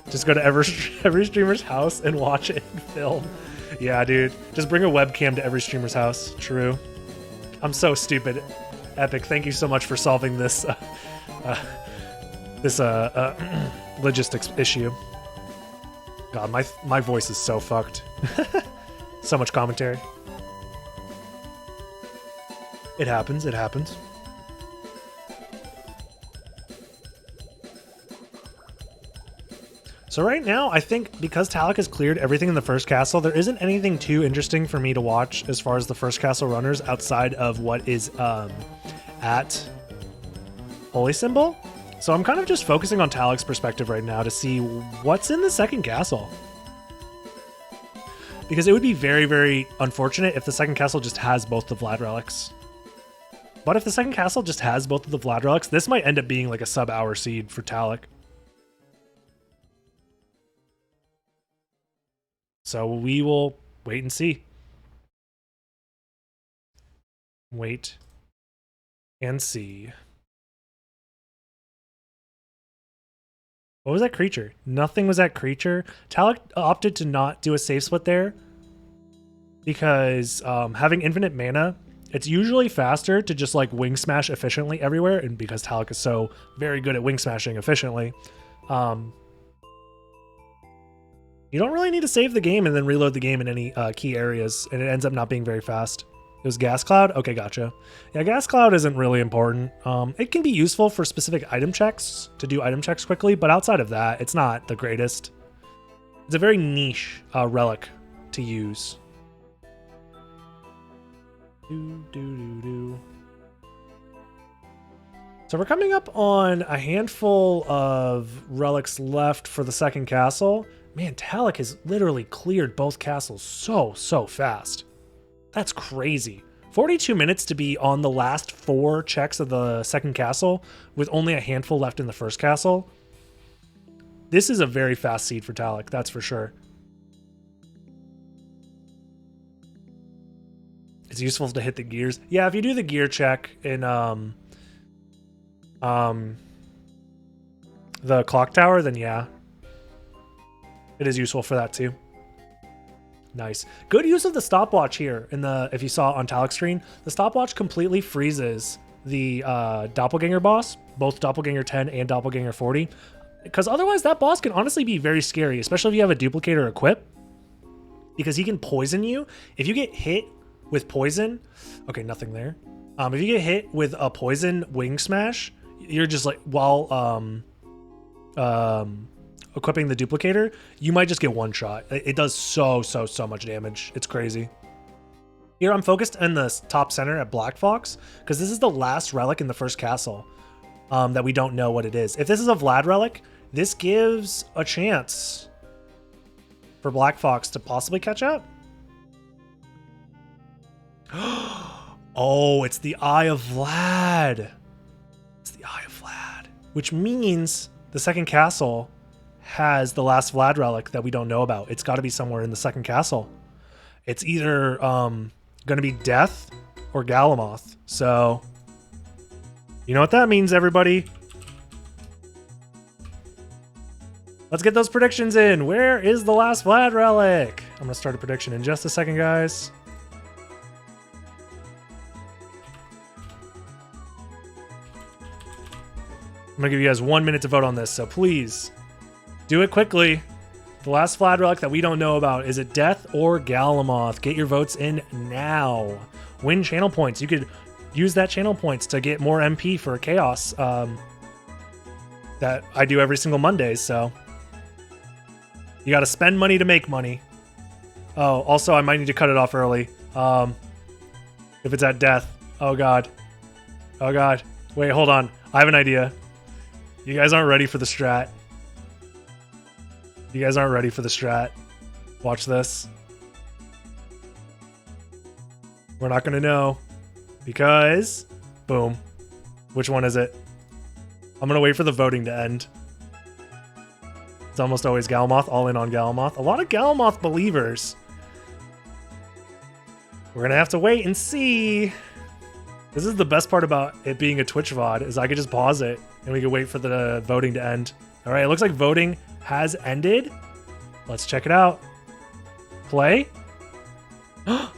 just go to every streamer's house and watch it film. Yeah, dude. Just bring a webcam to every streamer's house. True. I'm so stupid. Epic, thank you so much for solving this logistics issue. God, my voice is so fucked. So much commentary. It happens, it happens. So right now, I think because Talek has cleared everything in the first castle, there isn't anything too interesting for me to watch as far as the first castle runners outside of what is at Holy Symbol. So I'm kind of just focusing on Talek's perspective right now to see what's in the second castle. Because it would be very, very unfortunate if the second castle just has both the Vlad relics. But if the second castle just has both of the Vlad relics, this might end up being like a sub-hour seed for Talek. So we will wait and see. Wait and see. What was that creature? Nothing was that creature. Talek opted to not do a save split there because having infinite mana, it's usually faster to just like wing smash efficiently everywhere. And because Talek is so very good at wing smashing efficiently, you don't really need to save the game and then reload the game in any key areas, and it ends up not being very fast. It was Gas Cloud? Okay, gotcha. Yeah, Gas Cloud isn't really important. It can be useful for specific item checks, to do item checks quickly, but outside of that, it's not the greatest. It's a very niche relic to use. So we're coming up on a handful of relics left for the second castle. Man, Talek has literally cleared both castles so fast. That's crazy. 42 minutes to be on the last 4 checks of the second castle with only a handful left in the first castle. This is a very fast seed for Talek, that's for sure. It's useful to hit the gears. Yeah, if you do the gear check in the clock tower, then yeah. It is useful for that too. Nice. Good use of the stopwatch here. If you saw on Talek's screen, the stopwatch completely freezes the Doppelganger boss, both Doppelganger 10 and Doppelganger 40. Because otherwise that boss can honestly be very scary, especially if you have a duplicator equipped. Because he can poison you. If you get hit with poison, okay, nothing there. If you get hit with a poison wing smash, you're just like, while equipping the duplicator, you might just get one shot. It does so much damage. It's crazy. Here I'm focused in the top center at Black Fox because this is the last relic in the first castle that we don't know what it is. If this is a Vlad relic, this gives a chance for Black Fox to possibly catch up. Oh, it's the Eye of Vlad. It's the Eye of Vlad, which means the second castle has the last Vlad relic that we don't know about. It's got to be somewhere in the second castle. It's either going to be Death or Galamoth. So, you know what that means, everybody. Let's get those predictions in. Where is the last Vlad relic? I'm going to start a prediction in just a second, guys. I'm going to give you guys 1 minute to vote on this, so please do it quickly. The last Vlad relic that we don't know about. Is it Death or Galamoth? Get your votes in now. Win channel points. You could use that channel points to get more MP for Chaos that I do every single Monday, so you got to spend money to make money. Oh, also, I might need to cut it off early. If it's at Death. Oh, God. Oh, God. Wait, hold on. I have an idea. You guys aren't ready for the strat. You guys aren't ready for the strat. Watch this. We're not going to know because, boom. Which one is it? I'm going to wait for the voting to end. It's almost always Galmoth. All in on Galmoth. A lot of Galmoth believers. We're going to have to wait and see. This is the best part about it being a Twitch VOD is I could just pause it and we can wait for the voting to end. All right, it looks like voting has ended. Let's check it out. Play. I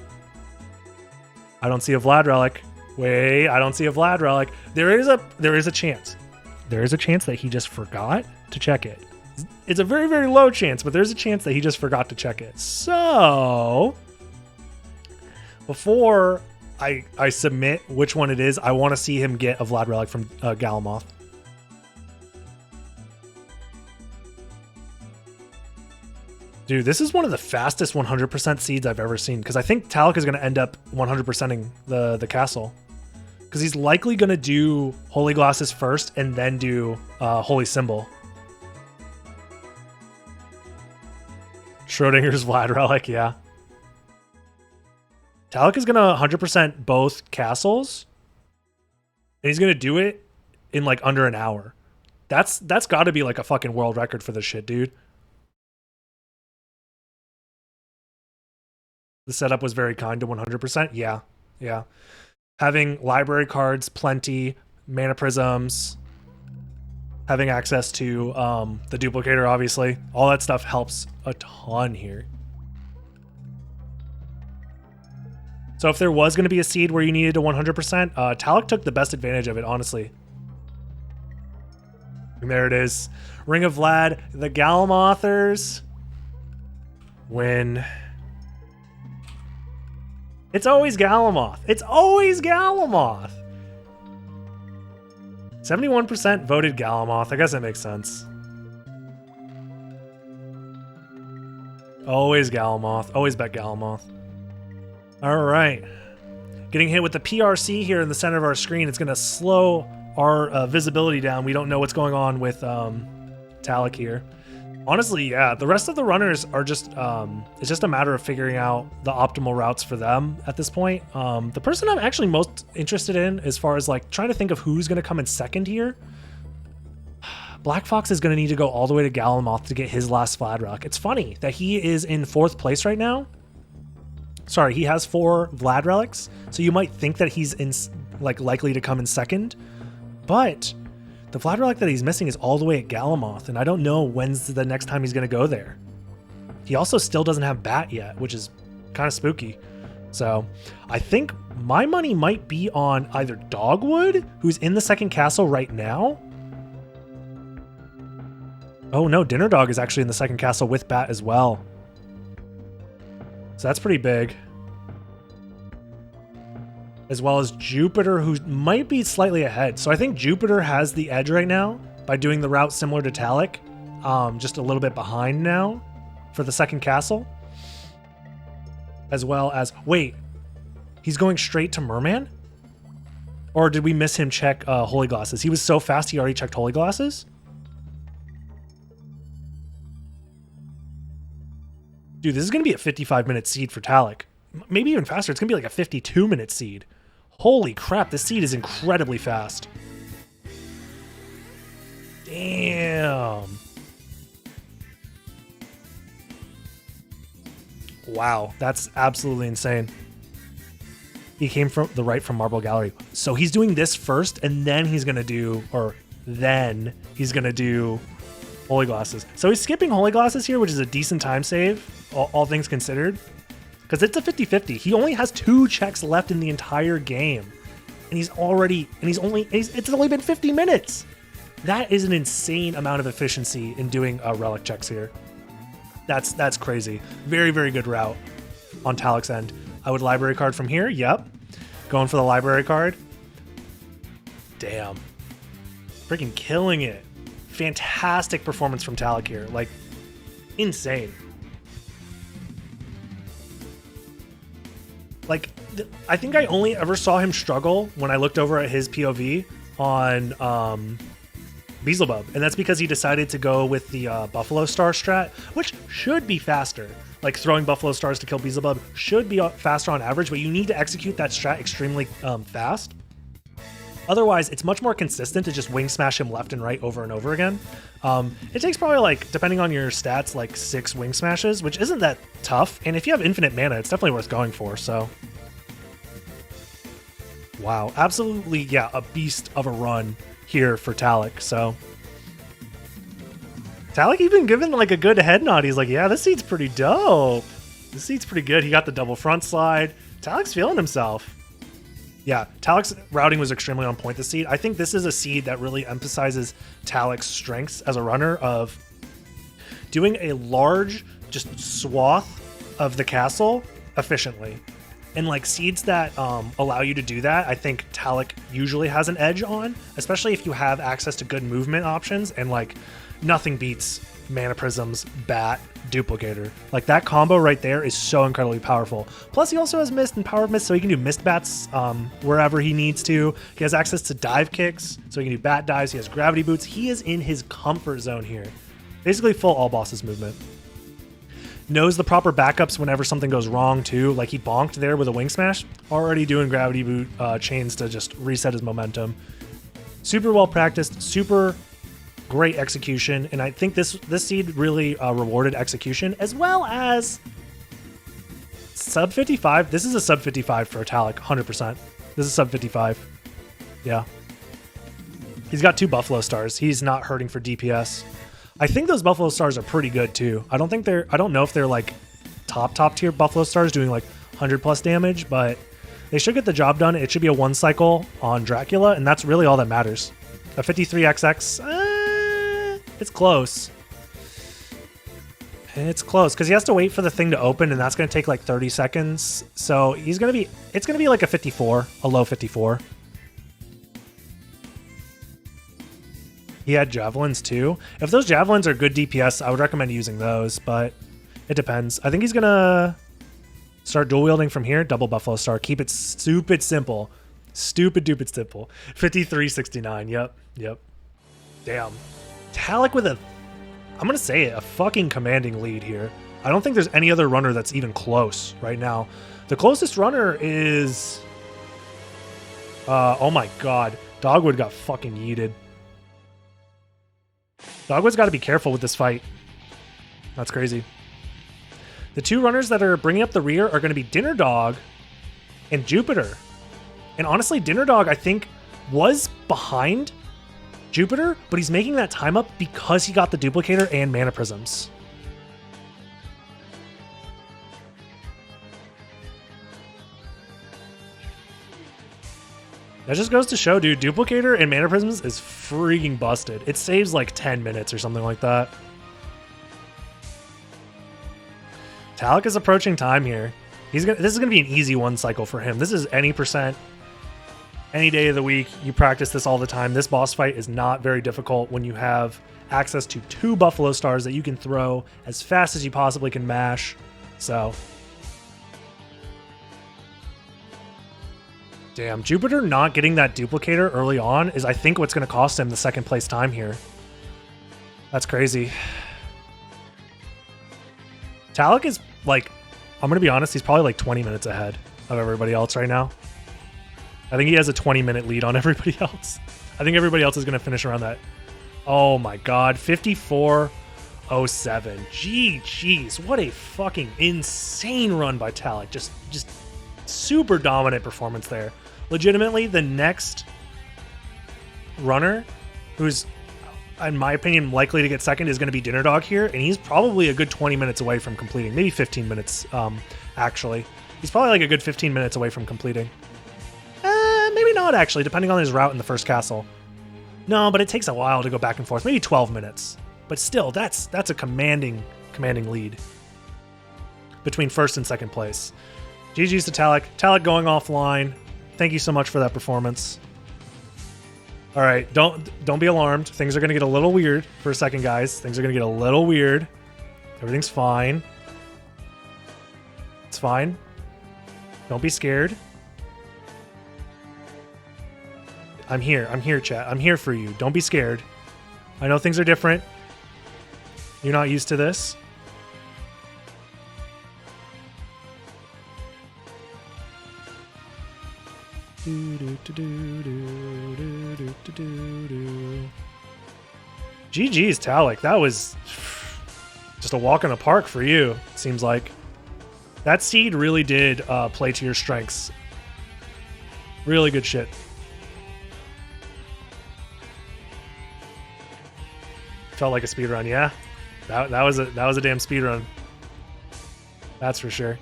don't see a Vlad relic. Wait, I don't see a Vlad relic. There is a chance. There is a chance that he just forgot to check it. It's a very, very low chance, but there's a chance that he just forgot to check it. So before I submit which one it is, I want to see him get a Vlad relic from Galmoth. Dude, this is one of the fastest 100% seeds I've ever seen because I think Talik is going to end up 100%ing the castle because he's likely going to do Holy Glasses first and then do Holy Symbol. Schrodinger's Vlad relic, yeah. Talik is going to 100% both castles and he's going to do it in like under an hour. That's got to be like a fucking world record for this shit, dude. The setup was very kind to 100%. Yeah, yeah. Having library cards, plenty, mana prisms, having access to the duplicator, obviously. All that stuff helps a ton here. So if there was going to be a seed where you needed to 100%, Talik took the best advantage of it, honestly. And there it is. Ring of Vlad, the Galmothers win. It's always Galmoth. It's always Galmoth. 71% voted Galmoth. I guess that makes sense. Always Galmoth. Always bet Galmoth. All right. Getting hit with the PRC here in the center of our screen. It's going to slow our visibility down. We don't know what's going on with Talik here. Honestly, yeah, the rest of the runners are just, it's just a matter of figuring out the optimal routes for them at this point. The person I'm actually most interested in as far as like trying to think of who's going to come in second here. Black Fox is going to need to go all the way to Galmoth to get his last Vlad relic. It's funny that he is in 4th place right now. Sorry, he has 4 Vlad relics. So you might think that he's in like likely to come in second, but the Vlad relic that he's missing is all the way at Galmoth, and I don't know when's the next time he's going to go there. He also still doesn't have Bat yet, which is kind of spooky. So I think my money might be on either Dogwood, who's in the second castle right now. Oh no, Dinner Dog is actually in the second castle with Bat as well. So that's pretty big. As well as Jupiter, who might be slightly ahead. So I think Jupiter has the edge right now by doing the route similar to Talik. Just a little bit behind now for the second castle. As well as, wait, he's going straight to Merman? Or did we miss him check Holy Glasses? He was so fast he already checked Holy Glasses? Dude, this is going to be a 55-minute seed for Talik. Maybe even faster. It's going to be like a 52-minute seed. Holy crap, this seed is incredibly fast. Damn. Wow, that's absolutely insane. He came from the right from Marble Gallery. So he's doing this first, and then he's going to do, Holy Glasses. So he's skipping Holy Glasses here, which is a decent time save, all things considered. Because it's a 50-50. He only has 2 checks left in the entire game. And it's only been 50 minutes. That is an insane amount of efficiency in doing relic checks here. That's crazy. Very, very good route on Talik's end. I would library card from here. Yep. Going for the library card. Damn. Freaking killing it. Fantastic performance from Talik here. Like, insane. Like, I think I only ever saw him struggle when I looked over at his POV on Beelzebub, and that's because he decided to go with the Buffalo Star strat, which should be faster. Like throwing Buffalo Stars to kill Beelzebub should be faster on average, but you need to execute that strat extremely fast. Otherwise, it's much more consistent to just wing smash him left and right over and over again. It takes probably, like, depending on your stats, like 6 wing smashes, which isn't that tough. And if you have infinite mana, it's definitely worth going for, so. Wow, absolutely, yeah, a beast of a run here for Talik, so. Talik even given, like, a good head nod. He's like, yeah, this seat's pretty dope. This seat's pretty good. He got the double front slide. Talik's feeling himself. Yeah, Talik's routing was extremely on point this seed. I think this is a seed that really emphasizes Talik's strengths as a runner of doing a large just swath of the castle efficiently. And like seeds that allow you to do that, I think Talik usually has an edge on, especially if you have access to good movement options, and like nothing beats Mana Prism's Bat Duplicator. Like that combo right there is so incredibly powerful. Plus he also has Mist and Power Mist, so he can do Mist Bats wherever he needs to. He has access to dive kicks, so he can do bat dives. He has gravity boots. He is in his comfort zone here. Basically full all bosses movement. Knows the proper backups whenever something goes wrong too. Like he bonked there with a wing smash. Already doing gravity boot chains to just reset his momentum. Super well practiced, super great execution, and I think this seed really rewarded execution as well as sub 55. This is a sub 55 for Talik, 100%. This is sub 55. Yeah. He's got 2 Buffalo Stars. He's not hurting for DPS. I think those Buffalo Stars are pretty good too. I don't know if they're like top tier Buffalo Stars doing like 100+ damage, but they should get the job done. It should be a 1 cycle on Dracula, and that's really all that matters. A 53XX, it's close. It's close because he has to wait for the thing to open, and that's going to take like 30 seconds. So it's going to be like a 54, a low 54. He had javelins too. If those javelins are good DPS, I would recommend using those, but it depends. I think he's going to start dual wielding from here. Double Buffalo Star. Keep it stupid simple. Stupid simple. 5369. Yep. Damn. Talik with I'm going to say it, a fucking commanding lead here. I don't think there's any other runner that's even close right now. The closest runner is... oh my god. Dogwood got fucking yeeted. Dogwood's got to be careful with this fight. That's crazy. The 2 runners that are bringing up the rear are going to be Dinner Dog and Jupiter. And honestly, Dinner Dog, I think, was behind Jupiter, but he's making that time up because he got the Duplicator and Mana Prisms. That just goes to show, dude, Duplicator and Mana Prisms is freaking busted. It saves like 10 minutes or something like that. Talik is approaching time here. This is gonna be an easy 1 cycle for him. This is any percent, any day of the week. You practice this all the time. This boss fight is not very difficult when you have access to 2 Buffalo Stars that you can throw as fast as you possibly can mash. So, damn, Jupiter not getting that Duplicator early on is, I think, what's going to cost him the 2nd place time here. That's crazy. Talik is, like, I'm going to be honest, he's probably like 20 minutes ahead of everybody else right now. I think he has a 20-minute lead on everybody else. I think everybody else is going to finish around that. Oh my god, 54:07. Jeez, what a fucking insane run by Talik. Just super dominant performance there. Legitimately, the next runner who's, in my opinion, likely to get second is going to be Dinner Dog here, and he's probably a good 20 minutes away from completing. Maybe 15 minutes, actually. He's probably like a good 15 minutes away from completing. Maybe not, actually, depending on his route in the first castle. No, but it takes a while to go back and forth. Maybe 12 minutes. But still, that's a commanding lead between 1st and 2nd place. GG's to Talik. Talik going offline. Thank you so much for that performance. All right, don't be alarmed. Things are going to get a little weird for a second, guys. Things are going to get a little weird. Everything's fine. It's fine. Don't be scared. I'm here, chat. I'm here for you. Don't be scared. I know things are different. You're not used to this. GG's, Talik. That was just a walk in the park for you, it seems like. That seed really did play to your strengths. Really good shit. Felt like a speedrun, yeah. That was a damn speedrun. That's for sure.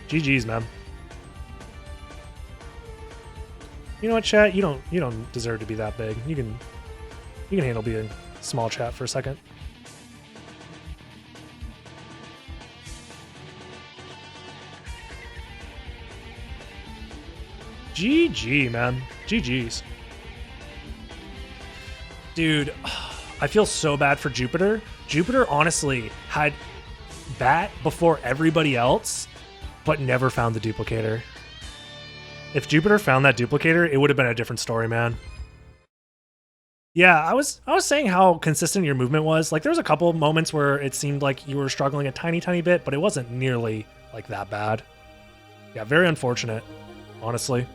GG's, man. You know what, chat? You don't deserve to be that big. You can handle being small, chat, for a second. GG, man. GG's. Dude, I feel so bad for Jupiter. Jupiter honestly had bat before everybody else, but never found the duplicator. If Jupiter found that duplicator, it would have been a different story, man. Yeah, I was saying how consistent your movement was. Like, there was a couple of moments where it seemed like you were struggling a tiny bit, but it wasn't nearly like that bad. Yeah, very unfortunate, honestly.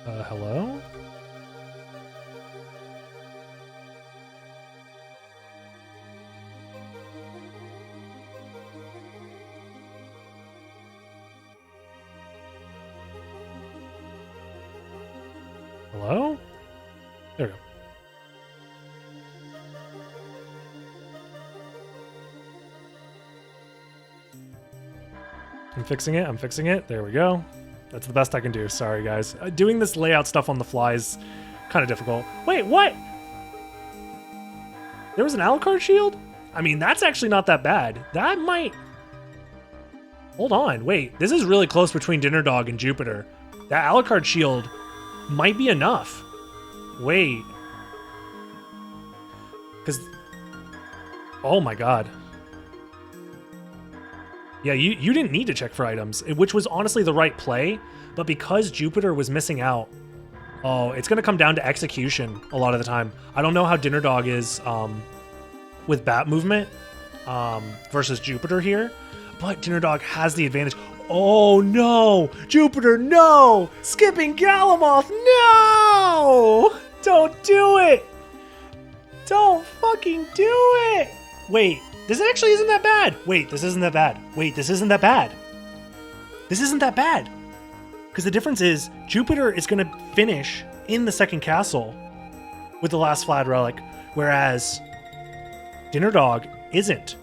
Hello? Hello? There we go. I'm fixing it. There we go. That's the best I can do. Sorry, guys. Doing this layout stuff on the fly is kind of difficult. Wait, what? There was an Alucard shield? I mean, that's actually not that bad. That might... Hold on. Wait, this is really close between Dinner Dog and Jupiter. That Alucard shield might be enough. Wait. Because... Oh my god. Yeah, you didn't need to check for items, which was honestly the right play, but because Jupiter was missing out, oh, it's going to come down to execution a lot of the time. I don't know how Dinner Dog is with bat movement versus Jupiter here, but Dinner Dog has the advantage. Oh no! Jupiter, no! Skipping Galamoth, no! Don't do it! Don't fucking do it! Wait. This actually isn't that bad. Wait, this isn't that bad. Wait, this isn't that bad. This isn't that bad. Because the difference is Jupiter is going to finish in the second castle with the last flat relic, whereas Dinner Dog isn't.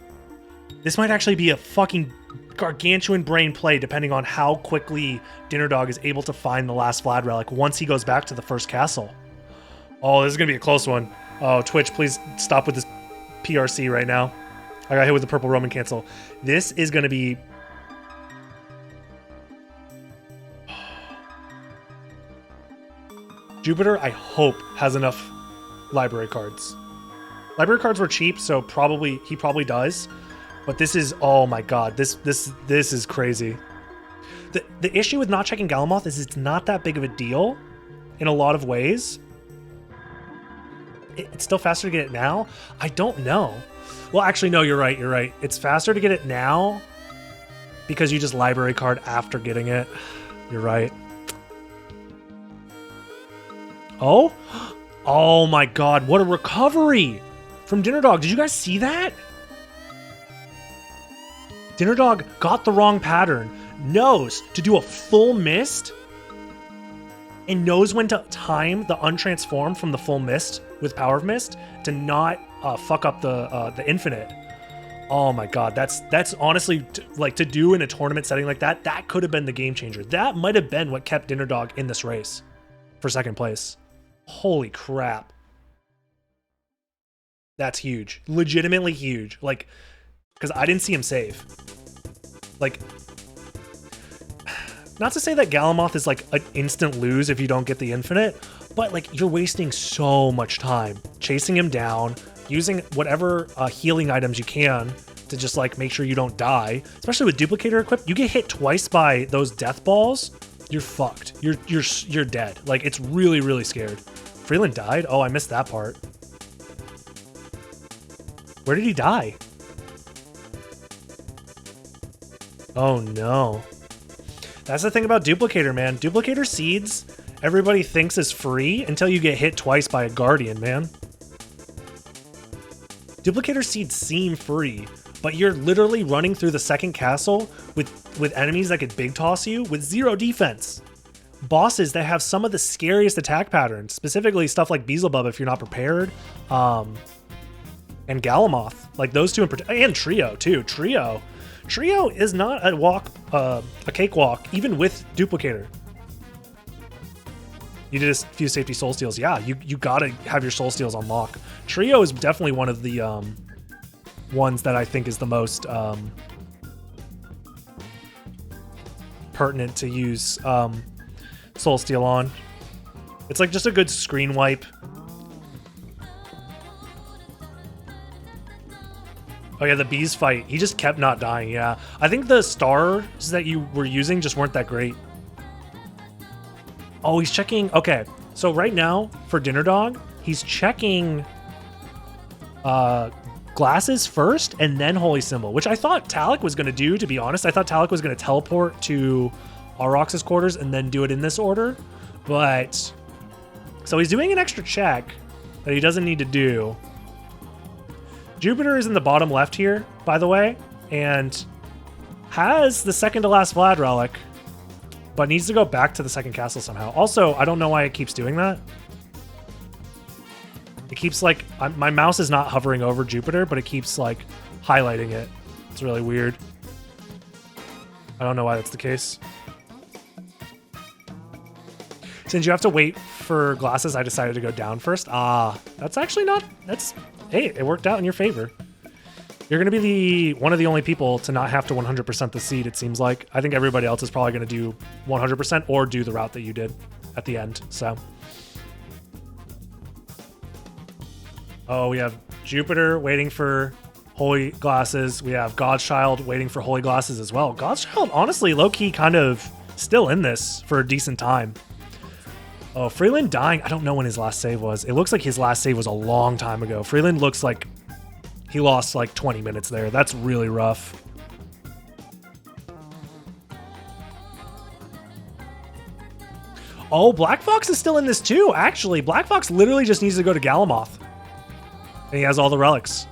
This might actually be a fucking gargantuan brain play depending on how quickly Dinner Dog is able to find the last flat relic once he goes back to the first castle. Oh, this is going to be a close one. Oh, Twitch, please stop with this PRC right now. I got hit with the purple Roman cancel. This is going to be... Jupiter, I hope, has enough library cards. Library cards were cheap, so he probably does. But this is... Oh my god. This is crazy. The issue with not checking Galamoth is it's not that big of a deal in a lot of ways. It's still faster to get it now? I don't know. Well, actually, no, you're right. It's faster to get it now because you just library card after getting it. You're right. Oh? Oh my god, what a recovery from Dinner Dog. Did you guys see that? Dinner Dog got the wrong pattern, knows to do a full mist, and knows when to time the untransform from the full mist with Power of Mist to not fuck up the infinite. Oh my god, that's honestly like to do in a tournament setting like that. That could have been the game changer. That might have been what kept Dinner Dog in this race for second place. Holy crap, that's huge, legitimately huge. Like, because I didn't see him save. Like, not to say that Galamoth is like an instant lose if you don't get the infinite, but like you're wasting so much time chasing him down, using whatever healing items you can to just like make sure you don't die. Especially with duplicator equipped, you get hit twice by those death balls, you're fucked. You're dead. Like, it's really, really scared. Freeland died? Oh, I missed that part. Where did he die? Oh no. That's the thing about duplicator, man. Duplicator seeds, everybody thinks is free until you get hit twice by a guardian, man. Duplicator seeds seem free, but you're literally running through the second castle with enemies that could big toss you with 0 defense. Bosses that have some of the scariest attack patterns, specifically stuff like Beelzebub if you're not prepared, and Galamoth, like those two in particular, and Trio too. Trio is not a cakewalk, even with Duplicator. You did a few safety soul steals. Yeah, you gotta have your soul steals on lock. Trio is definitely one of the ones that I think is the most pertinent to use soul steal on. It's like just a good screen wipe. Oh yeah, the bees fight. He just kept not dying, yeah. I think the stars that you were using just weren't that great. Oh, he's checking. Okay, so right now for Dinner Dog, he's checking glasses first and then Holy Symbol, which I thought Talik was going to do, to be honest. I thought Talik was going to teleport to Aurox's quarters and then do it in this order. But, so he's doing an extra check that he doesn't need to do. Jupiter is in the bottom left here, by the way, and has the second to last Vlad relic, but needs to go back to the second castle somehow. Also, I don't know why it keeps doing that. It keeps like, my mouse is not hovering over Jupiter, but it keeps like highlighting it. It's really weird. I don't know why that's the case. Since you have to wait for glasses, I decided to go down first. That's actually not, hey, it worked out in your favor. You're going to be one of the only people to not have to 100% the seed, it seems like. I think everybody else is probably going to do 100% or do the route that you did at the end, so. Oh, we have Jupiter waiting for holy glasses. We have Godchild waiting for holy glasses as well. Godchild, honestly, low-key kind of still in this for a decent time. Oh, Freeland dying. I don't know when his last save was. It looks like his last save was a long time ago. Freeland looks like he lost like 20 minutes there. That's really rough. Oh, Black Fox is still in this too, actually. Black Fox literally just needs to go to Galamoth. And he has all the relics.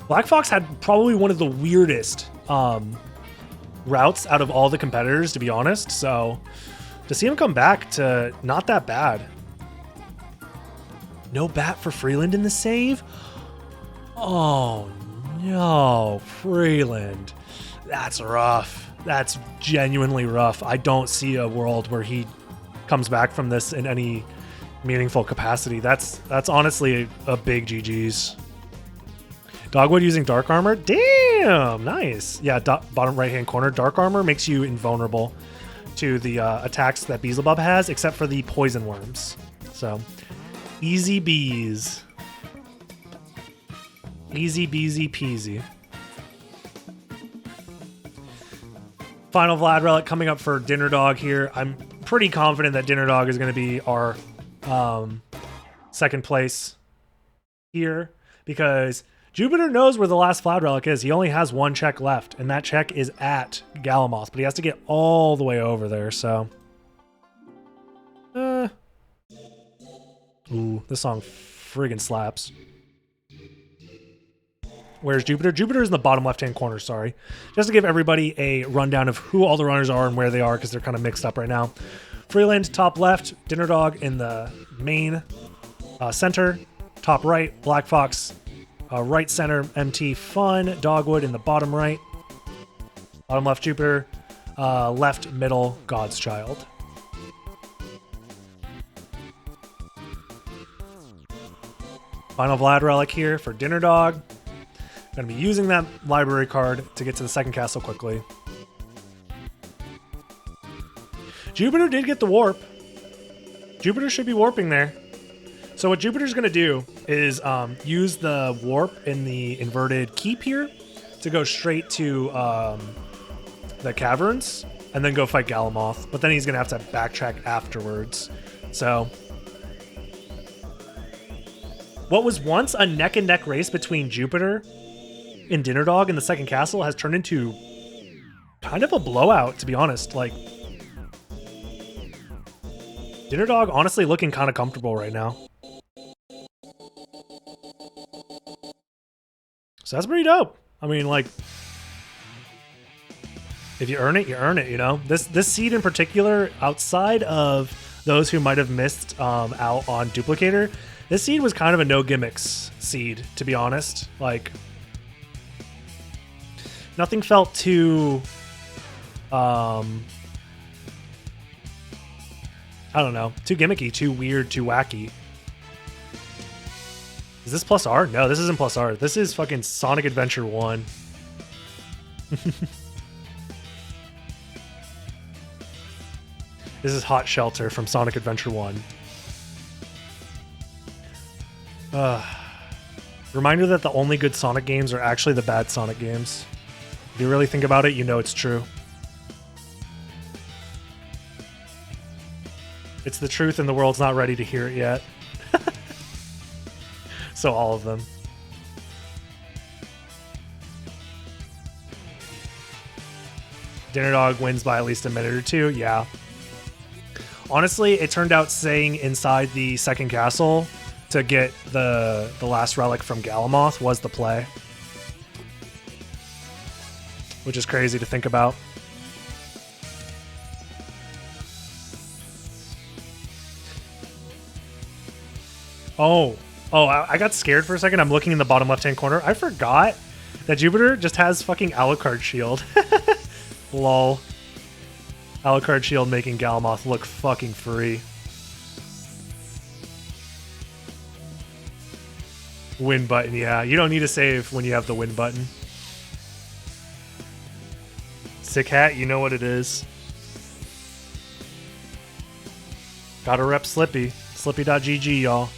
Black Fox had probably one of the weirdest routes out of all the competitors, to be honest. So to see him come back to not that bad. No bat for Freeland in the save? Oh no, Freeland. That's rough. That's genuinely rough. I don't see a world where he comes back from this in any meaningful capacity. That's honestly a big GG's. Dogwood using Dark Armor? Damn, nice. Yeah, bottom right-hand corner. Dark Armor makes you invulnerable to the attacks that Beelzebub has, except for the poison worms. So, easy bees. Easy beezy peasy. Final Vlad relic coming up for Dinner Dog here. I'm pretty confident that Dinner Dog is going to be our second place here, because Jupiter knows where the last Vlad relic is. He only has one check left, and that check is at Galamoth, but he has to get all the way over there, so. Ooh, this song friggin' slaps. Where's Jupiter? Jupiter is in the bottom left-hand corner, sorry. Just to give everybody a rundown of who all the runners are and where they are, because they're kind of mixed up right now. Freeland, top left. Dinner Dog in the main center. Top right, Black Fox. Right center, MT Fun. Dogwood in the bottom right. Bottom left, Jupiter. Left middle, God's Child. Final Vlad relic here for Dinner Dog. Going to be using that library card to get to the second castle quickly. Jupiter did get the warp. Jupiter should be warping there. So what Jupiter's going to do is use the warp in the inverted keep here to go straight to the caverns and then go fight Galamoth. But then he's going to have to backtrack afterwards. So what was once a neck-and-neck race between Jupiter and Dinner Dog in the second castle has turned into kind of a blowout, to be honest. Like, Dinner Dog honestly looking kind of comfortable right now. So that's pretty dope. I mean, like, if you earn it, you earn it, you know? This seed in particular, outside of those who might have missed out on Duplicator, this seed was kind of a no gimmicks seed, to be honest. Like, nothing felt too, I don't know, too gimmicky, too weird, too wacky. Is this plus R? No, this isn't plus R. This is fucking Sonic Adventure 1. This is Hot Shelter from Sonic Adventure 1. Reminder that the only good Sonic games are actually the bad Sonic games. If you really think about it, you know it's true. It's the truth and the world's not ready to hear it yet. So all of them. Dinner Dog wins by at least a minute or two, yeah. Honestly, it turned out staying inside the second castle to get the last relic from Galamoth was the play. Which is crazy to think about. Oh, I got scared for a second. I'm looking in the bottom left-hand corner. I forgot that Jupiter just has fucking Alucard Shield. Lol. Alucard Shield making Galamoth look fucking free. Win button, yeah. You don't need to save when you have the win button. Sick hat, you know what it is. Gotta rep Slippy. Slippy.gg, y'all.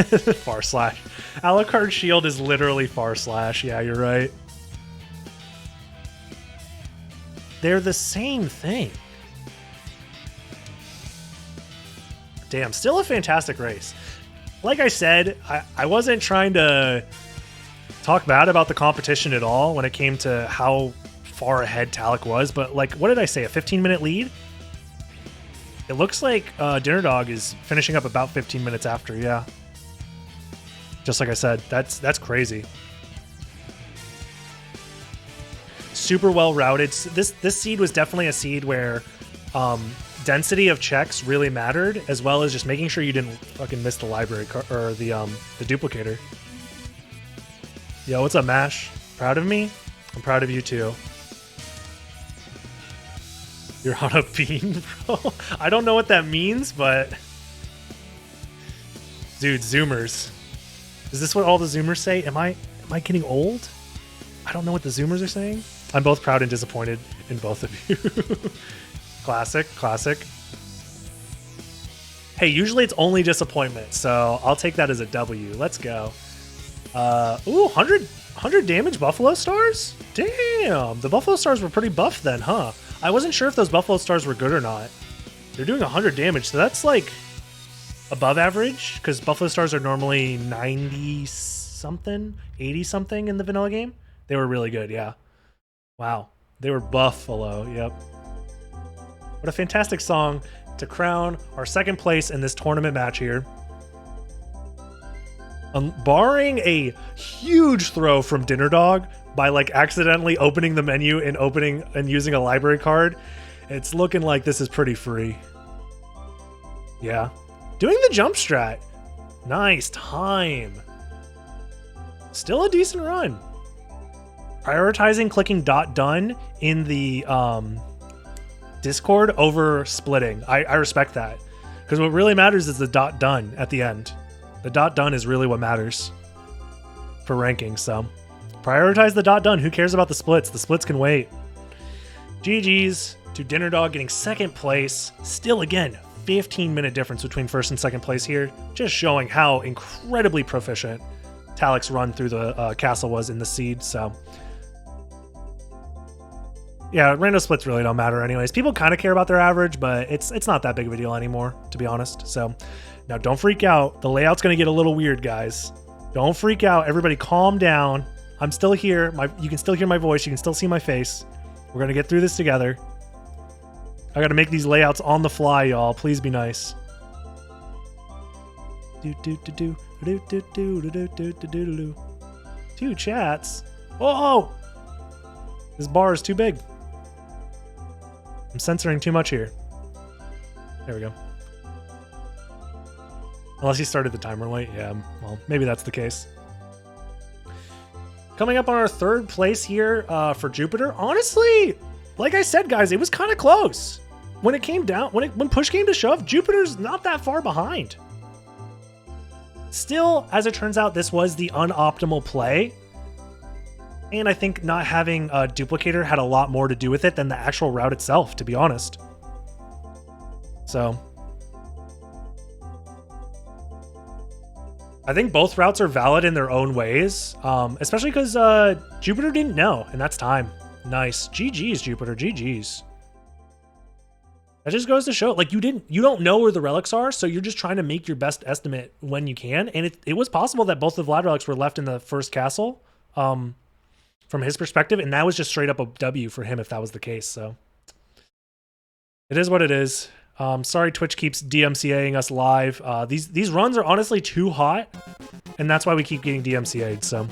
Far slash. Alucard Shield is literally far slash. Yeah, you're right. They're the same thing. Damn, still a fantastic race. Like I said, I wasn't trying to talk bad about the competition at all when it came to how far ahead Talik was, but like, what did I say, a 15-minute lead? It looks like Dinner Dog is finishing up about 15 minutes after, yeah. Just like I said, that's crazy. Super well routed. This seed was definitely a seed where density of checks really mattered, as well as just making sure you didn't fucking miss the library or the duplicator. Yo, what's up, Mash? Proud of me? I'm proud of you too. You're on a bean, bro. I don't know what that means, but dude, Zoomers. Is this what all the Zoomers say? Am I getting old? I don't know what the Zoomers are saying. I'm both proud and disappointed in both of you. Classic. Hey, usually it's only disappointment, so I'll take that as a W. Let's go. Ooh, 100 damage Buffalo Stars? Damn, the Buffalo Stars were pretty buff then, huh? I wasn't sure if those Buffalo Stars were good or not. They're doing 100 damage, so that's like above average, because Buffalo Stars are normally 90-something, 80-something in the vanilla game. They were really good, yeah. Wow. They were Buffalo, yep. What a fantastic song to crown our second place in this tournament match here. Barring a huge throw from Dinner Dog by like accidentally opening the menu and using a library card, it's looking like this is pretty free. Yeah. Doing the jump strat. Nice time. Still a decent run. Prioritizing clicking .done in the Discord over splitting. I respect that. Because what really matters is the .done at the end. The .done is really what matters for ranking, so prioritize the .done. Who cares about the splits? The splits can wait. GG's to Dinner Dog getting second place. Still, again, 15-minute difference between first and second place here, just showing how incredibly proficient Talik's run through the castle was in the seed. So yeah, rando splits really don't matter anyways. People kind of care about their average, but it's not that big of a deal anymore, to be honest. So now don't freak out. The layout's going to get a little weird, guys. Don't freak out. Everybody calm down. I'm still here. You can still hear my voice. You can still see my face. We're going to get through this together. I got to make these layouts on the fly, y'all. Please be nice. Two chats. Oh! This bar is too big. I'm censoring too much here. There we go. Unless he started the timer late. Yeah, well, maybe that's the case. Coming up on our third place here for Jupiter. Honestly, like I said, guys, it was kind of close. When it came down, when push came to shove, Jupiter's not that far behind. Still, as it turns out, this was the unoptimal play. And I think not having a duplicator had a lot more to do with it than the actual route itself, to be honest. So I think both routes are valid in their own ways, especially because Jupiter didn't know, and that's time. Nice. GG's, Jupiter. GG's. That just goes to show, like, you don't know where the relics are, so you're just trying to make your best estimate when you can. And it was possible that both of Vlad relics were left in the first castle, from his perspective, and that was just straight up a W for him if that was the case. So it is what it is. Sorry, Twitch keeps DMCAing us live. These runs are honestly too hot, and that's why we keep getting DMCA'd. So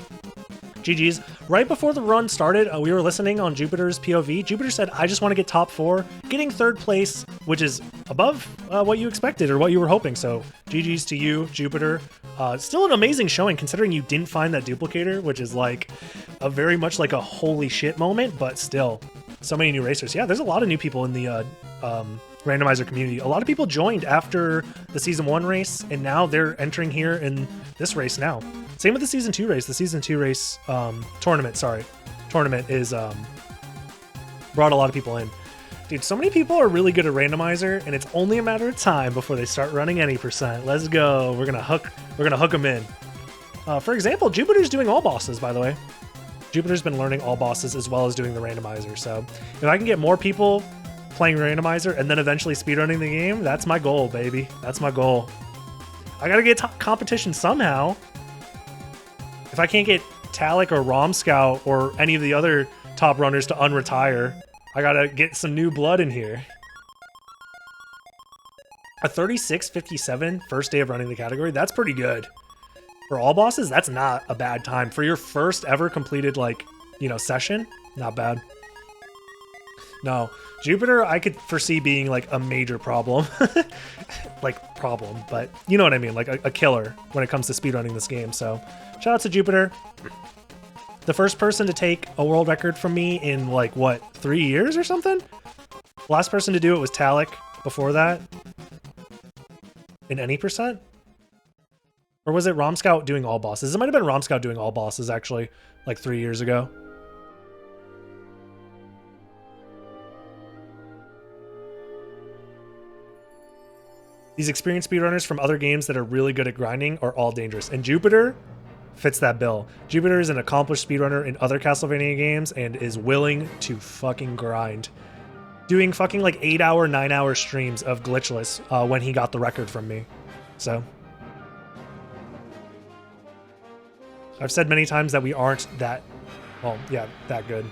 GG's. Right before the run started, we were listening on Jupiter's POV. Jupiter said, I just want to get top 4, getting 3rd place, which is above what you expected or what you were hoping. So GG's to you, Jupiter. Still an amazing showing considering you didn't find that duplicator, which is like a very much like a holy shit moment, but still so many new racers. Yeah, there's a lot of new people in the randomizer community. A lot of people joined after the season 1 race, and now they're entering here in this race now. Same with the season 2 race. The season 2 race tournament is brought a lot of people in. Dude, so many people are really good at randomizer, and it's only a matter of time before they start running any percent. Let's go. We're gonna hook them in. For example, Jupiter's doing all bosses, by the way. Jupiter's been learning all bosses as well as doing the randomizer. So if I can get more people playing randomizer and then eventually speedrunning the game, that's my goal, baby. That's my goal. I gotta get competition somehow. If I can't get Talik or Rom Scout or any of the other top runners to unretire, I gotta get some new blood in here. A 36:57 first day of running the category, that's pretty good. For all bosses, that's not a bad time. For your first ever completed, like, session, not bad. No, Jupiter, I could foresee being like a major problem. But you know what I mean? Like a killer when it comes to speedrunning this game. So shout out to Jupiter. The first person to take a world record from me in 3 years or something? Last person to do it was Talik before that. In any percent? Or was it Rom Scout doing all bosses? It might have been Rom Scout doing all bosses actually, 3 years ago. These experienced speedrunners from other games that are really good at grinding are all dangerous. And Jupiter fits that bill. Jupiter is an accomplished speedrunner in other Castlevania games and is willing to fucking grind. Doing fucking 8-hour, 9-hour streams of glitchless when he got the record from me. So I've said many times that we aren't that good.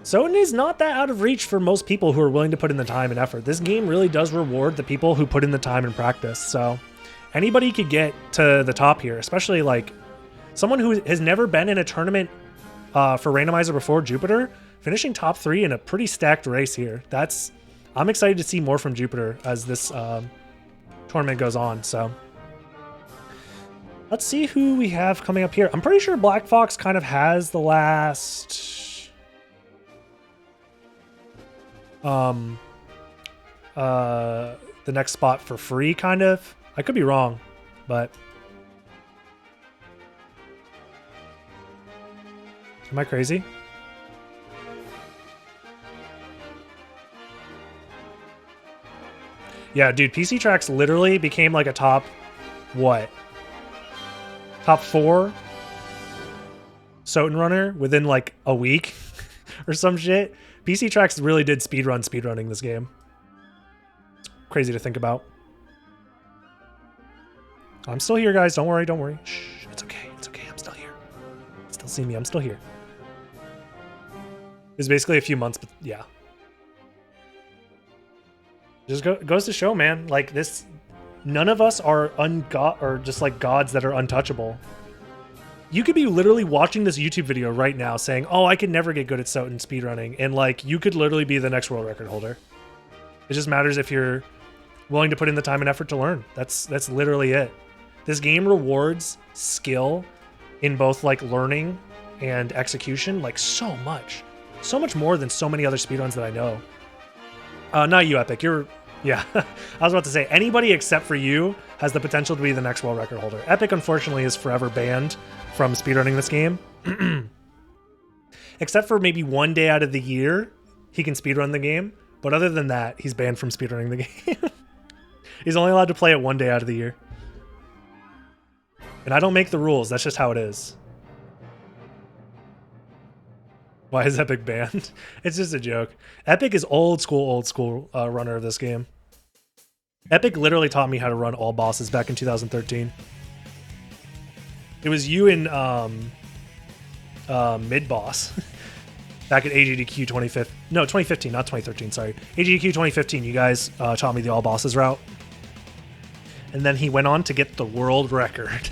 SotN is not that out of reach for most people who are willing to put in the time and effort. This game really does reward the people who put in the time and practice. So anybody could get to the top here, especially someone who has never been in a tournament for randomizer before. Jupiter finishing top 3 in a pretty stacked race here. I'm excited to see more from Jupiter as this tournament goes on. So let's see who we have coming up here. I'm pretty sure Black Fox kind of has the last the next spot for free, kind of. I could be wrong, but am I crazy? Yeah, dude, PC Tracks literally became like a top, what? Top 4 SotN runner within like a week or some shit. PC Tracks really did speedrunning this game. It's crazy to think about. I'm still here, guys. Don't worry, don't worry. Shh, it's okay, it's okay. I'm still here. Still see me, I'm still here. It's basically a few months, but yeah. Just goes to show, man, like this, none of us are or just like gods that are untouchable. You could be literally watching this YouTube video right now saying, oh, I could never get good at SotN speedrunning. And like, you could literally be the next world record holder. It just matters if you're willing to put in the time and effort to learn. That's literally it. This game rewards skill in both like learning and execution, like so much more than so many other speedruns that I know. Not you, Epic. Yeah. I was about to say, anybody except for you has the potential to be the next world record holder. Epic, unfortunately, is forever banned from speedrunning this game. Except for maybe one day out of the year, he can speedrun the game. But other than that, he's banned from speedrunning the game. He's only allowed to play it one day out of the year. And I don't make the rules. That's just how it is. Why is Epic banned? It's just a joke. Epic is old school runner of this game. Epic literally taught me how to run all bosses back in 2013. It was you in mid boss back at AGDQ 2015, not 2013. Sorry, AGDQ 2015. You guys taught me the all bosses route, and then he went on to get the world record.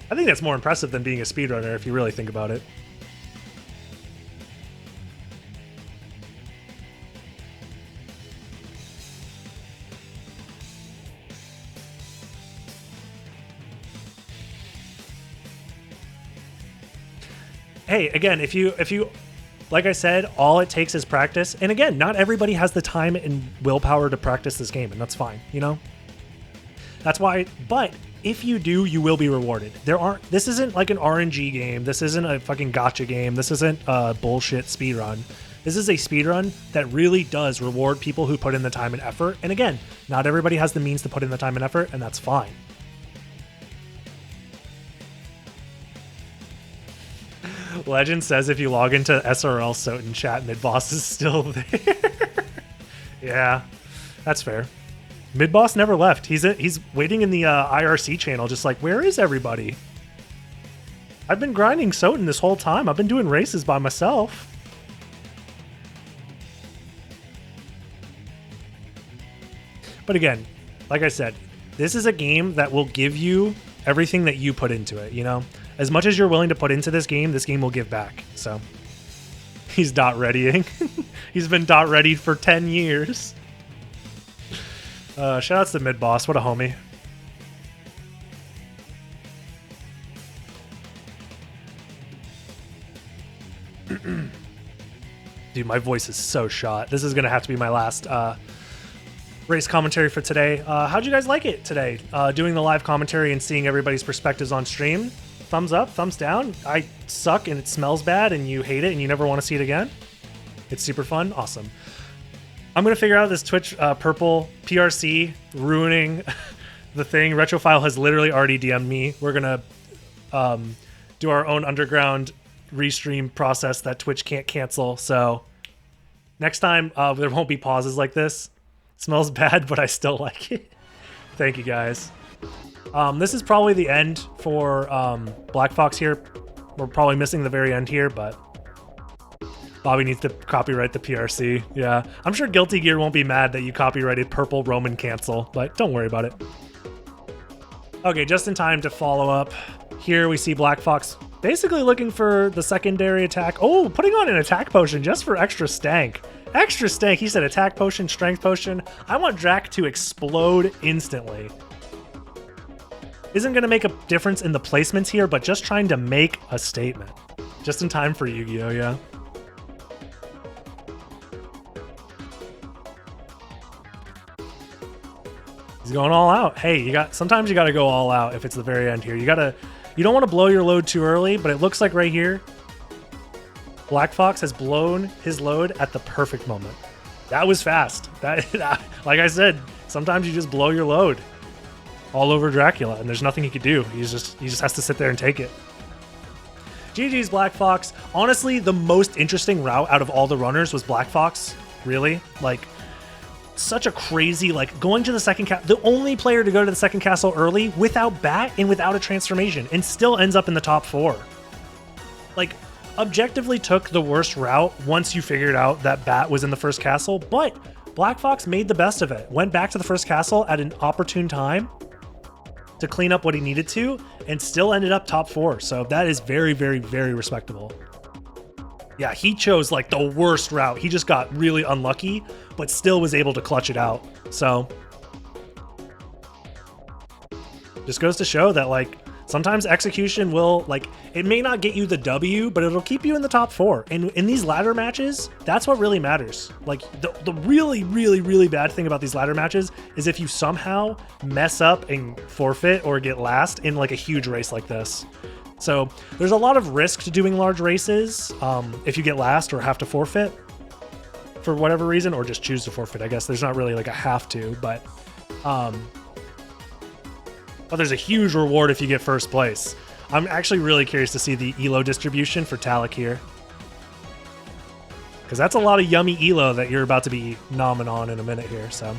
I think that's more impressive than being a speedrunner if you really think about it. Hey, again, if you, like I said, all it takes is practice. And again, not everybody has the time and willpower to practice this game, and that's fine, you know? That's why, but if you do, you will be rewarded. This isn't like an RNG game. This isn't a fucking gacha game. This isn't a bullshit speedrun. This is a speedrun that really does reward people who put in the time and effort. And again, not everybody has the means to put in the time and effort, and that's fine. Legend says if you log into SRL SotN chat, mid-boss is still there. Yeah, that's fair. Mid-boss never left. He's waiting in the IRC channel just like, where is everybody? I've been grinding SotN this whole time. I've been doing races by myself. But again, like I said, this is a game that will give you everything that you put into it, you know? As much as you're willing to put into this game will give back. So he's dot readying. He's been dot readied for 10 years. Shout outs to mid boss. What a homie. Dude, my voice is so shot. This is going to have to be my last race commentary for today. How'd you guys like it today? Doing the live commentary and seeing everybody's perspectives on stream. Thumbs up, thumbs down. I suck and it smells bad and you hate it and you never want to see it again. It's super fun. Awesome. I'm going to figure out this Twitch purple PRC ruining the thing. Retrophile has literally already DM'd me. We're going to do our own underground restream process that Twitch can't cancel. So next time there won't be pauses like this. It smells bad, but I still like it. Thank you guys. This is probably the end for Black Fox here. We're probably missing the very end here, but Bobby needs to copyright the PRC. Yeah, I'm sure Guilty Gear won't be mad that you copyrighted Purple Roman Cancel, but don't worry about it. Okay, just in time to follow up. Here we see Black Fox basically looking for the secondary attack. Oh, putting on an attack potion just for extra stank. Extra stank. He said attack potion, strength potion. I want Drac to explode instantly. Isn't going to make a difference in the placements here, but just trying to make a statement. Just in time for Yu-Gi-Oh, yeah. He's going all out. Hey, sometimes you got to go all out if it's the very end here. You don't want to blow your load too early, but it looks like right here, Black Fox has blown his load at the perfect moment. That was fast. That, like I said, sometimes you just blow your load all over Dracula, and there's nothing he could do. He just has to sit there and take it. GG's Black Fox. Honestly, the most interesting route out of all the runners was Black Fox. Really, like, such a crazy, like, going to the second the only player to go to the second castle early without bat and without a transformation, and still ends up in the top 4. Like, objectively took the worst route once you figured out that bat was in the first castle, but Black Fox made the best of it. Went back to the first castle at an opportune time to clean up what he needed to, and still ended up top 4. So that is very, very, very respectable. Yeah, he chose like the worst route. He just got really unlucky, but still was able to clutch it out. So just goes to show that, like, sometimes execution will, like, it may not get you the W, but it'll keep you in the top 4. And in these ladder matches, that's what really matters. Like, the really, really, really bad thing about these ladder matches is if you somehow mess up and forfeit or get last in like a huge race like this. So there's a lot of risk to doing large races if you get last or have to forfeit for whatever reason, or just choose to forfeit. I guess there's not really like a have to, but there's a huge reward if you get first place. I'm actually really curious to see the ELO distribution for Talik here, because that's a lot of yummy ELO that you're about to be nomming on in a minute here. So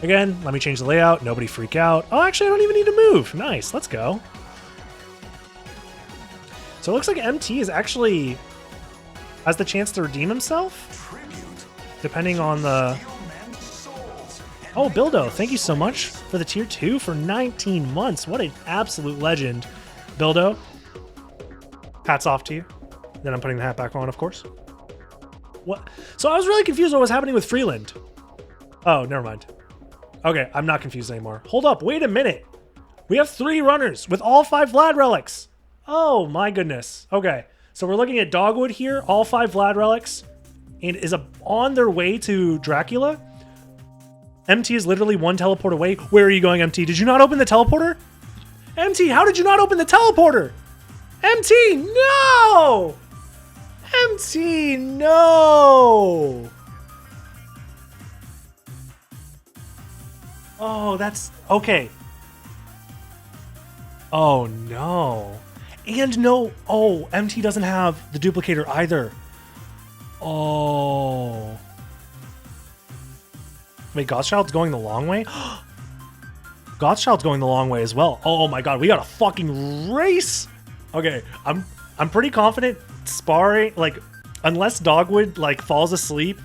again, let me change the layout. Nobody freak out. Oh, actually, I don't even need to move. Nice. Let's go. So it looks like MT is actually has the chance to redeem himself, depending on the... Oh, Bildo, thank you so much for the tier 2 for 19 months. What an absolute legend, Bildo. Hats off to you. Then I'm putting the hat back on, of course. What? So I was really confused what was happening with Freeland. Oh, never mind. Okay, I'm not confused anymore. Hold up, wait a minute. We have 3 runners with all 5 Vlad relics. Oh my goodness. Okay, so we're looking at Dogwood here, all 5 Vlad relics, and is on their way to Dracula. MT is literally 1 teleport away. Where are you going, MT? Did you not open the teleporter? MT, how did you not open the teleporter? MT, no! MT, no! Oh, that's... Okay. Oh, no. And no... Oh, MT doesn't have the duplicator either. Oh... Wait, Godchild's going the long way? Godchild's going the long way as well. Oh my god, we got a fucking race! Okay, I'm pretty confident sparring, like, unless Dogwood, like, falls asleep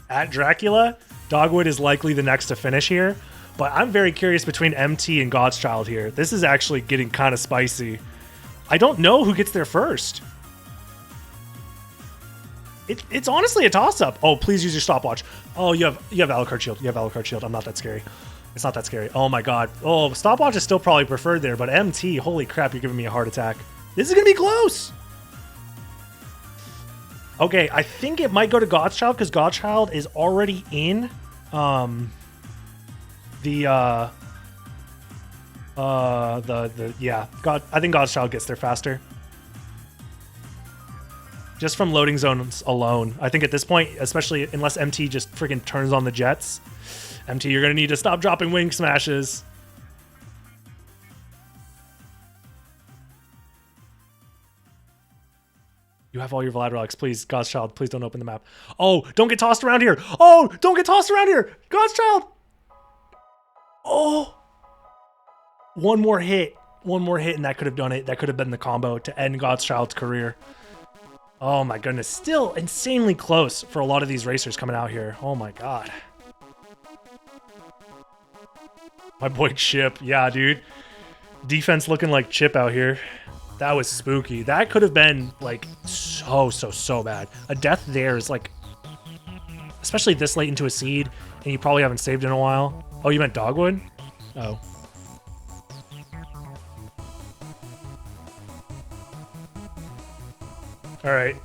at Dracula, Dogwood is likely the next to finish here. But I'm very curious between MT and Godchild here. This is actually getting kind of spicy. I don't know who gets there first. It's honestly a toss-up. Oh, please use your stopwatch. Oh, you have Alucard Shield. You have Alucard Shield. I'm not that scary. It's not that scary. Oh my god. Oh, stopwatch is still probably preferred there, but MT, holy crap, you're giving me a heart attack. This is gonna be close. Okay, I think it might go to Godchild because Godchild is already in I think Godchild gets there faster. Just from loading zones alone. I think at this point, especially unless MT just freaking turns on the jets, MT, you're going to need to stop dropping wing smashes. You have all your Vlad relics. Please, Godchild, please don't open the map. Oh, don't get tossed around here. Oh, don't get tossed around here. Godchild. Oh. One more hit, and that could have done it. That could have been the combo to end Godchild's career. Oh my goodness, still insanely close for a lot of these racers coming out here. Oh my god. My boy Chip, yeah, dude. Defense looking like Chip out here. That was spooky. That could have been like so bad. A death there is like, especially this late into a seed, and you probably haven't saved in a while. Oh, you meant Dogwood? Oh. All right,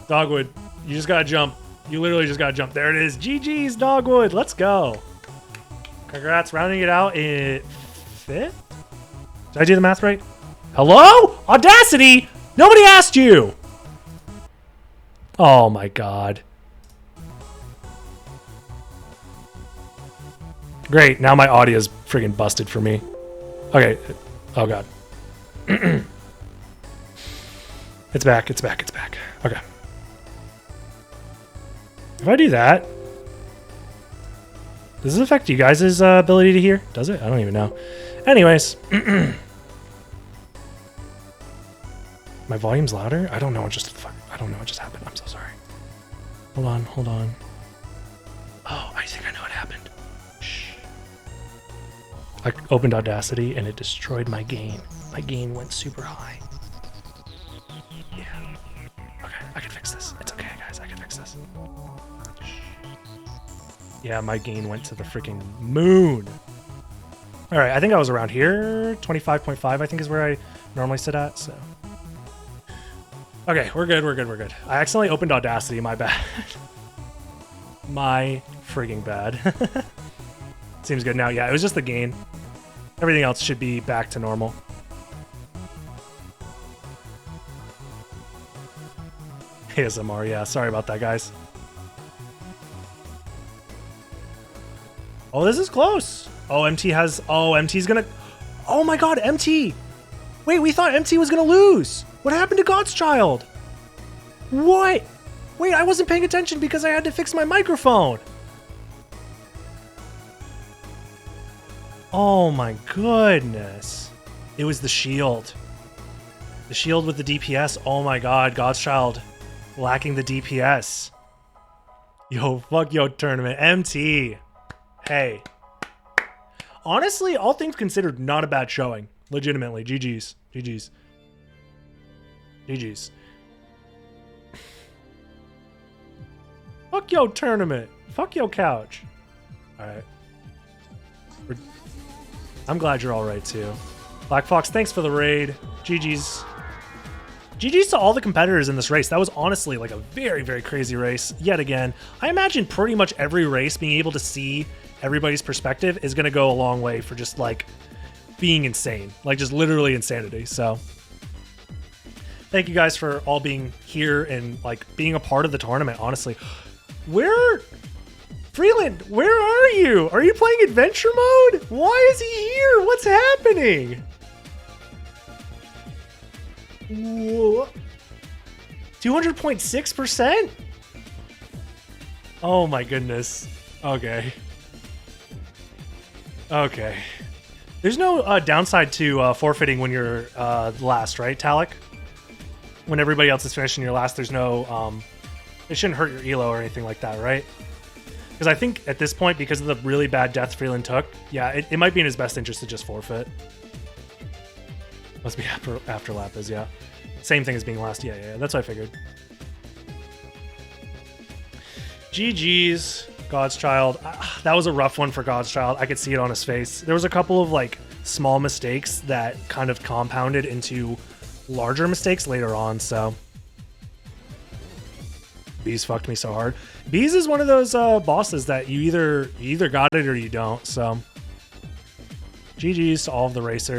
Dogwood, you just gotta jump. You literally just gotta jump. There it is. GG's, Dogwood. Let's go. Congrats, rounding it out in 5th? Did I do the math right? Hello? Audacity? Nobody asked you. Oh my god. Great. Now my audio's friggin' busted for me. Okay. Oh, God. It's back. It's back. It's back. Okay. If I do that, does this affect you guys' ability to hear? Does it? I don't even know. Anyways. My volume's louder? I don't know what just happened. I'm so sorry. Hold on. Oh, I think I know what happened. Shh. I opened Audacity and it destroyed my gain. My gain went super high. Yeah. Okay, I can fix this. It's okay, guys. I can fix this. Yeah, my gain went to the freaking moon. All right, I think I was around here. 25.5, I think, is where I normally sit at, so. Okay, we're good. I accidentally opened Audacity, my bad. My frigging bad. Seems good now. Yeah, it was just the gain. Everything else should be back to normal. ASMR, yeah. Sorry about that, guys. Oh, this is close. Oh, MT has... Oh, MT's gonna... Oh my god, MT! Wait, we thought MT was gonna lose! What happened to God's Child? What? Wait, I wasn't paying attention because I had to fix my microphone. Oh my goodness. It was the shield. The shield with the DPS. Oh my god, God's Child lacking the DPS. Yo, fuck yo tournament. MT. Hey. Honestly, all things considered, not a bad showing. Legitimately. GG's. GG's. GG's. Fuck yo tournament. Fuck yo couch. Alright. I'm glad you're alright too. Black Fox, thanks for the raid. GG's. GG's to all the competitors in this race. That was honestly like a very, very crazy race. Yet again, I imagine pretty much every race being able to see everybody's perspective is going to go a long way for just like being insane. Like just literally insanity. So thank you guys for all being here and like being a part of the tournament, honestly. Freeland, where are you? Are you playing adventure mode? Why is he here? What's happening? 200.6%? Oh my goodness. Okay. Okay. There's no downside to forfeiting when you're last, right, Talik? When everybody else is finished and you're last, there's no... it shouldn't hurt your elo or anything like that, right? Because I think at this point, because of the really bad death Freeland took, yeah, it might be in his best interest to just forfeit. Must be after lap is, yeah. Same thing as being last. Yeah, that's what I figured. GG's, God's Child. That was a rough one for God's Child. I could see it on his face. There was a couple of like small mistakes that kind of compounded into larger mistakes later on, so... Bees fucked me so hard. Bees is one of those bosses that you either got it or you don't, so... GG's to all of the racers.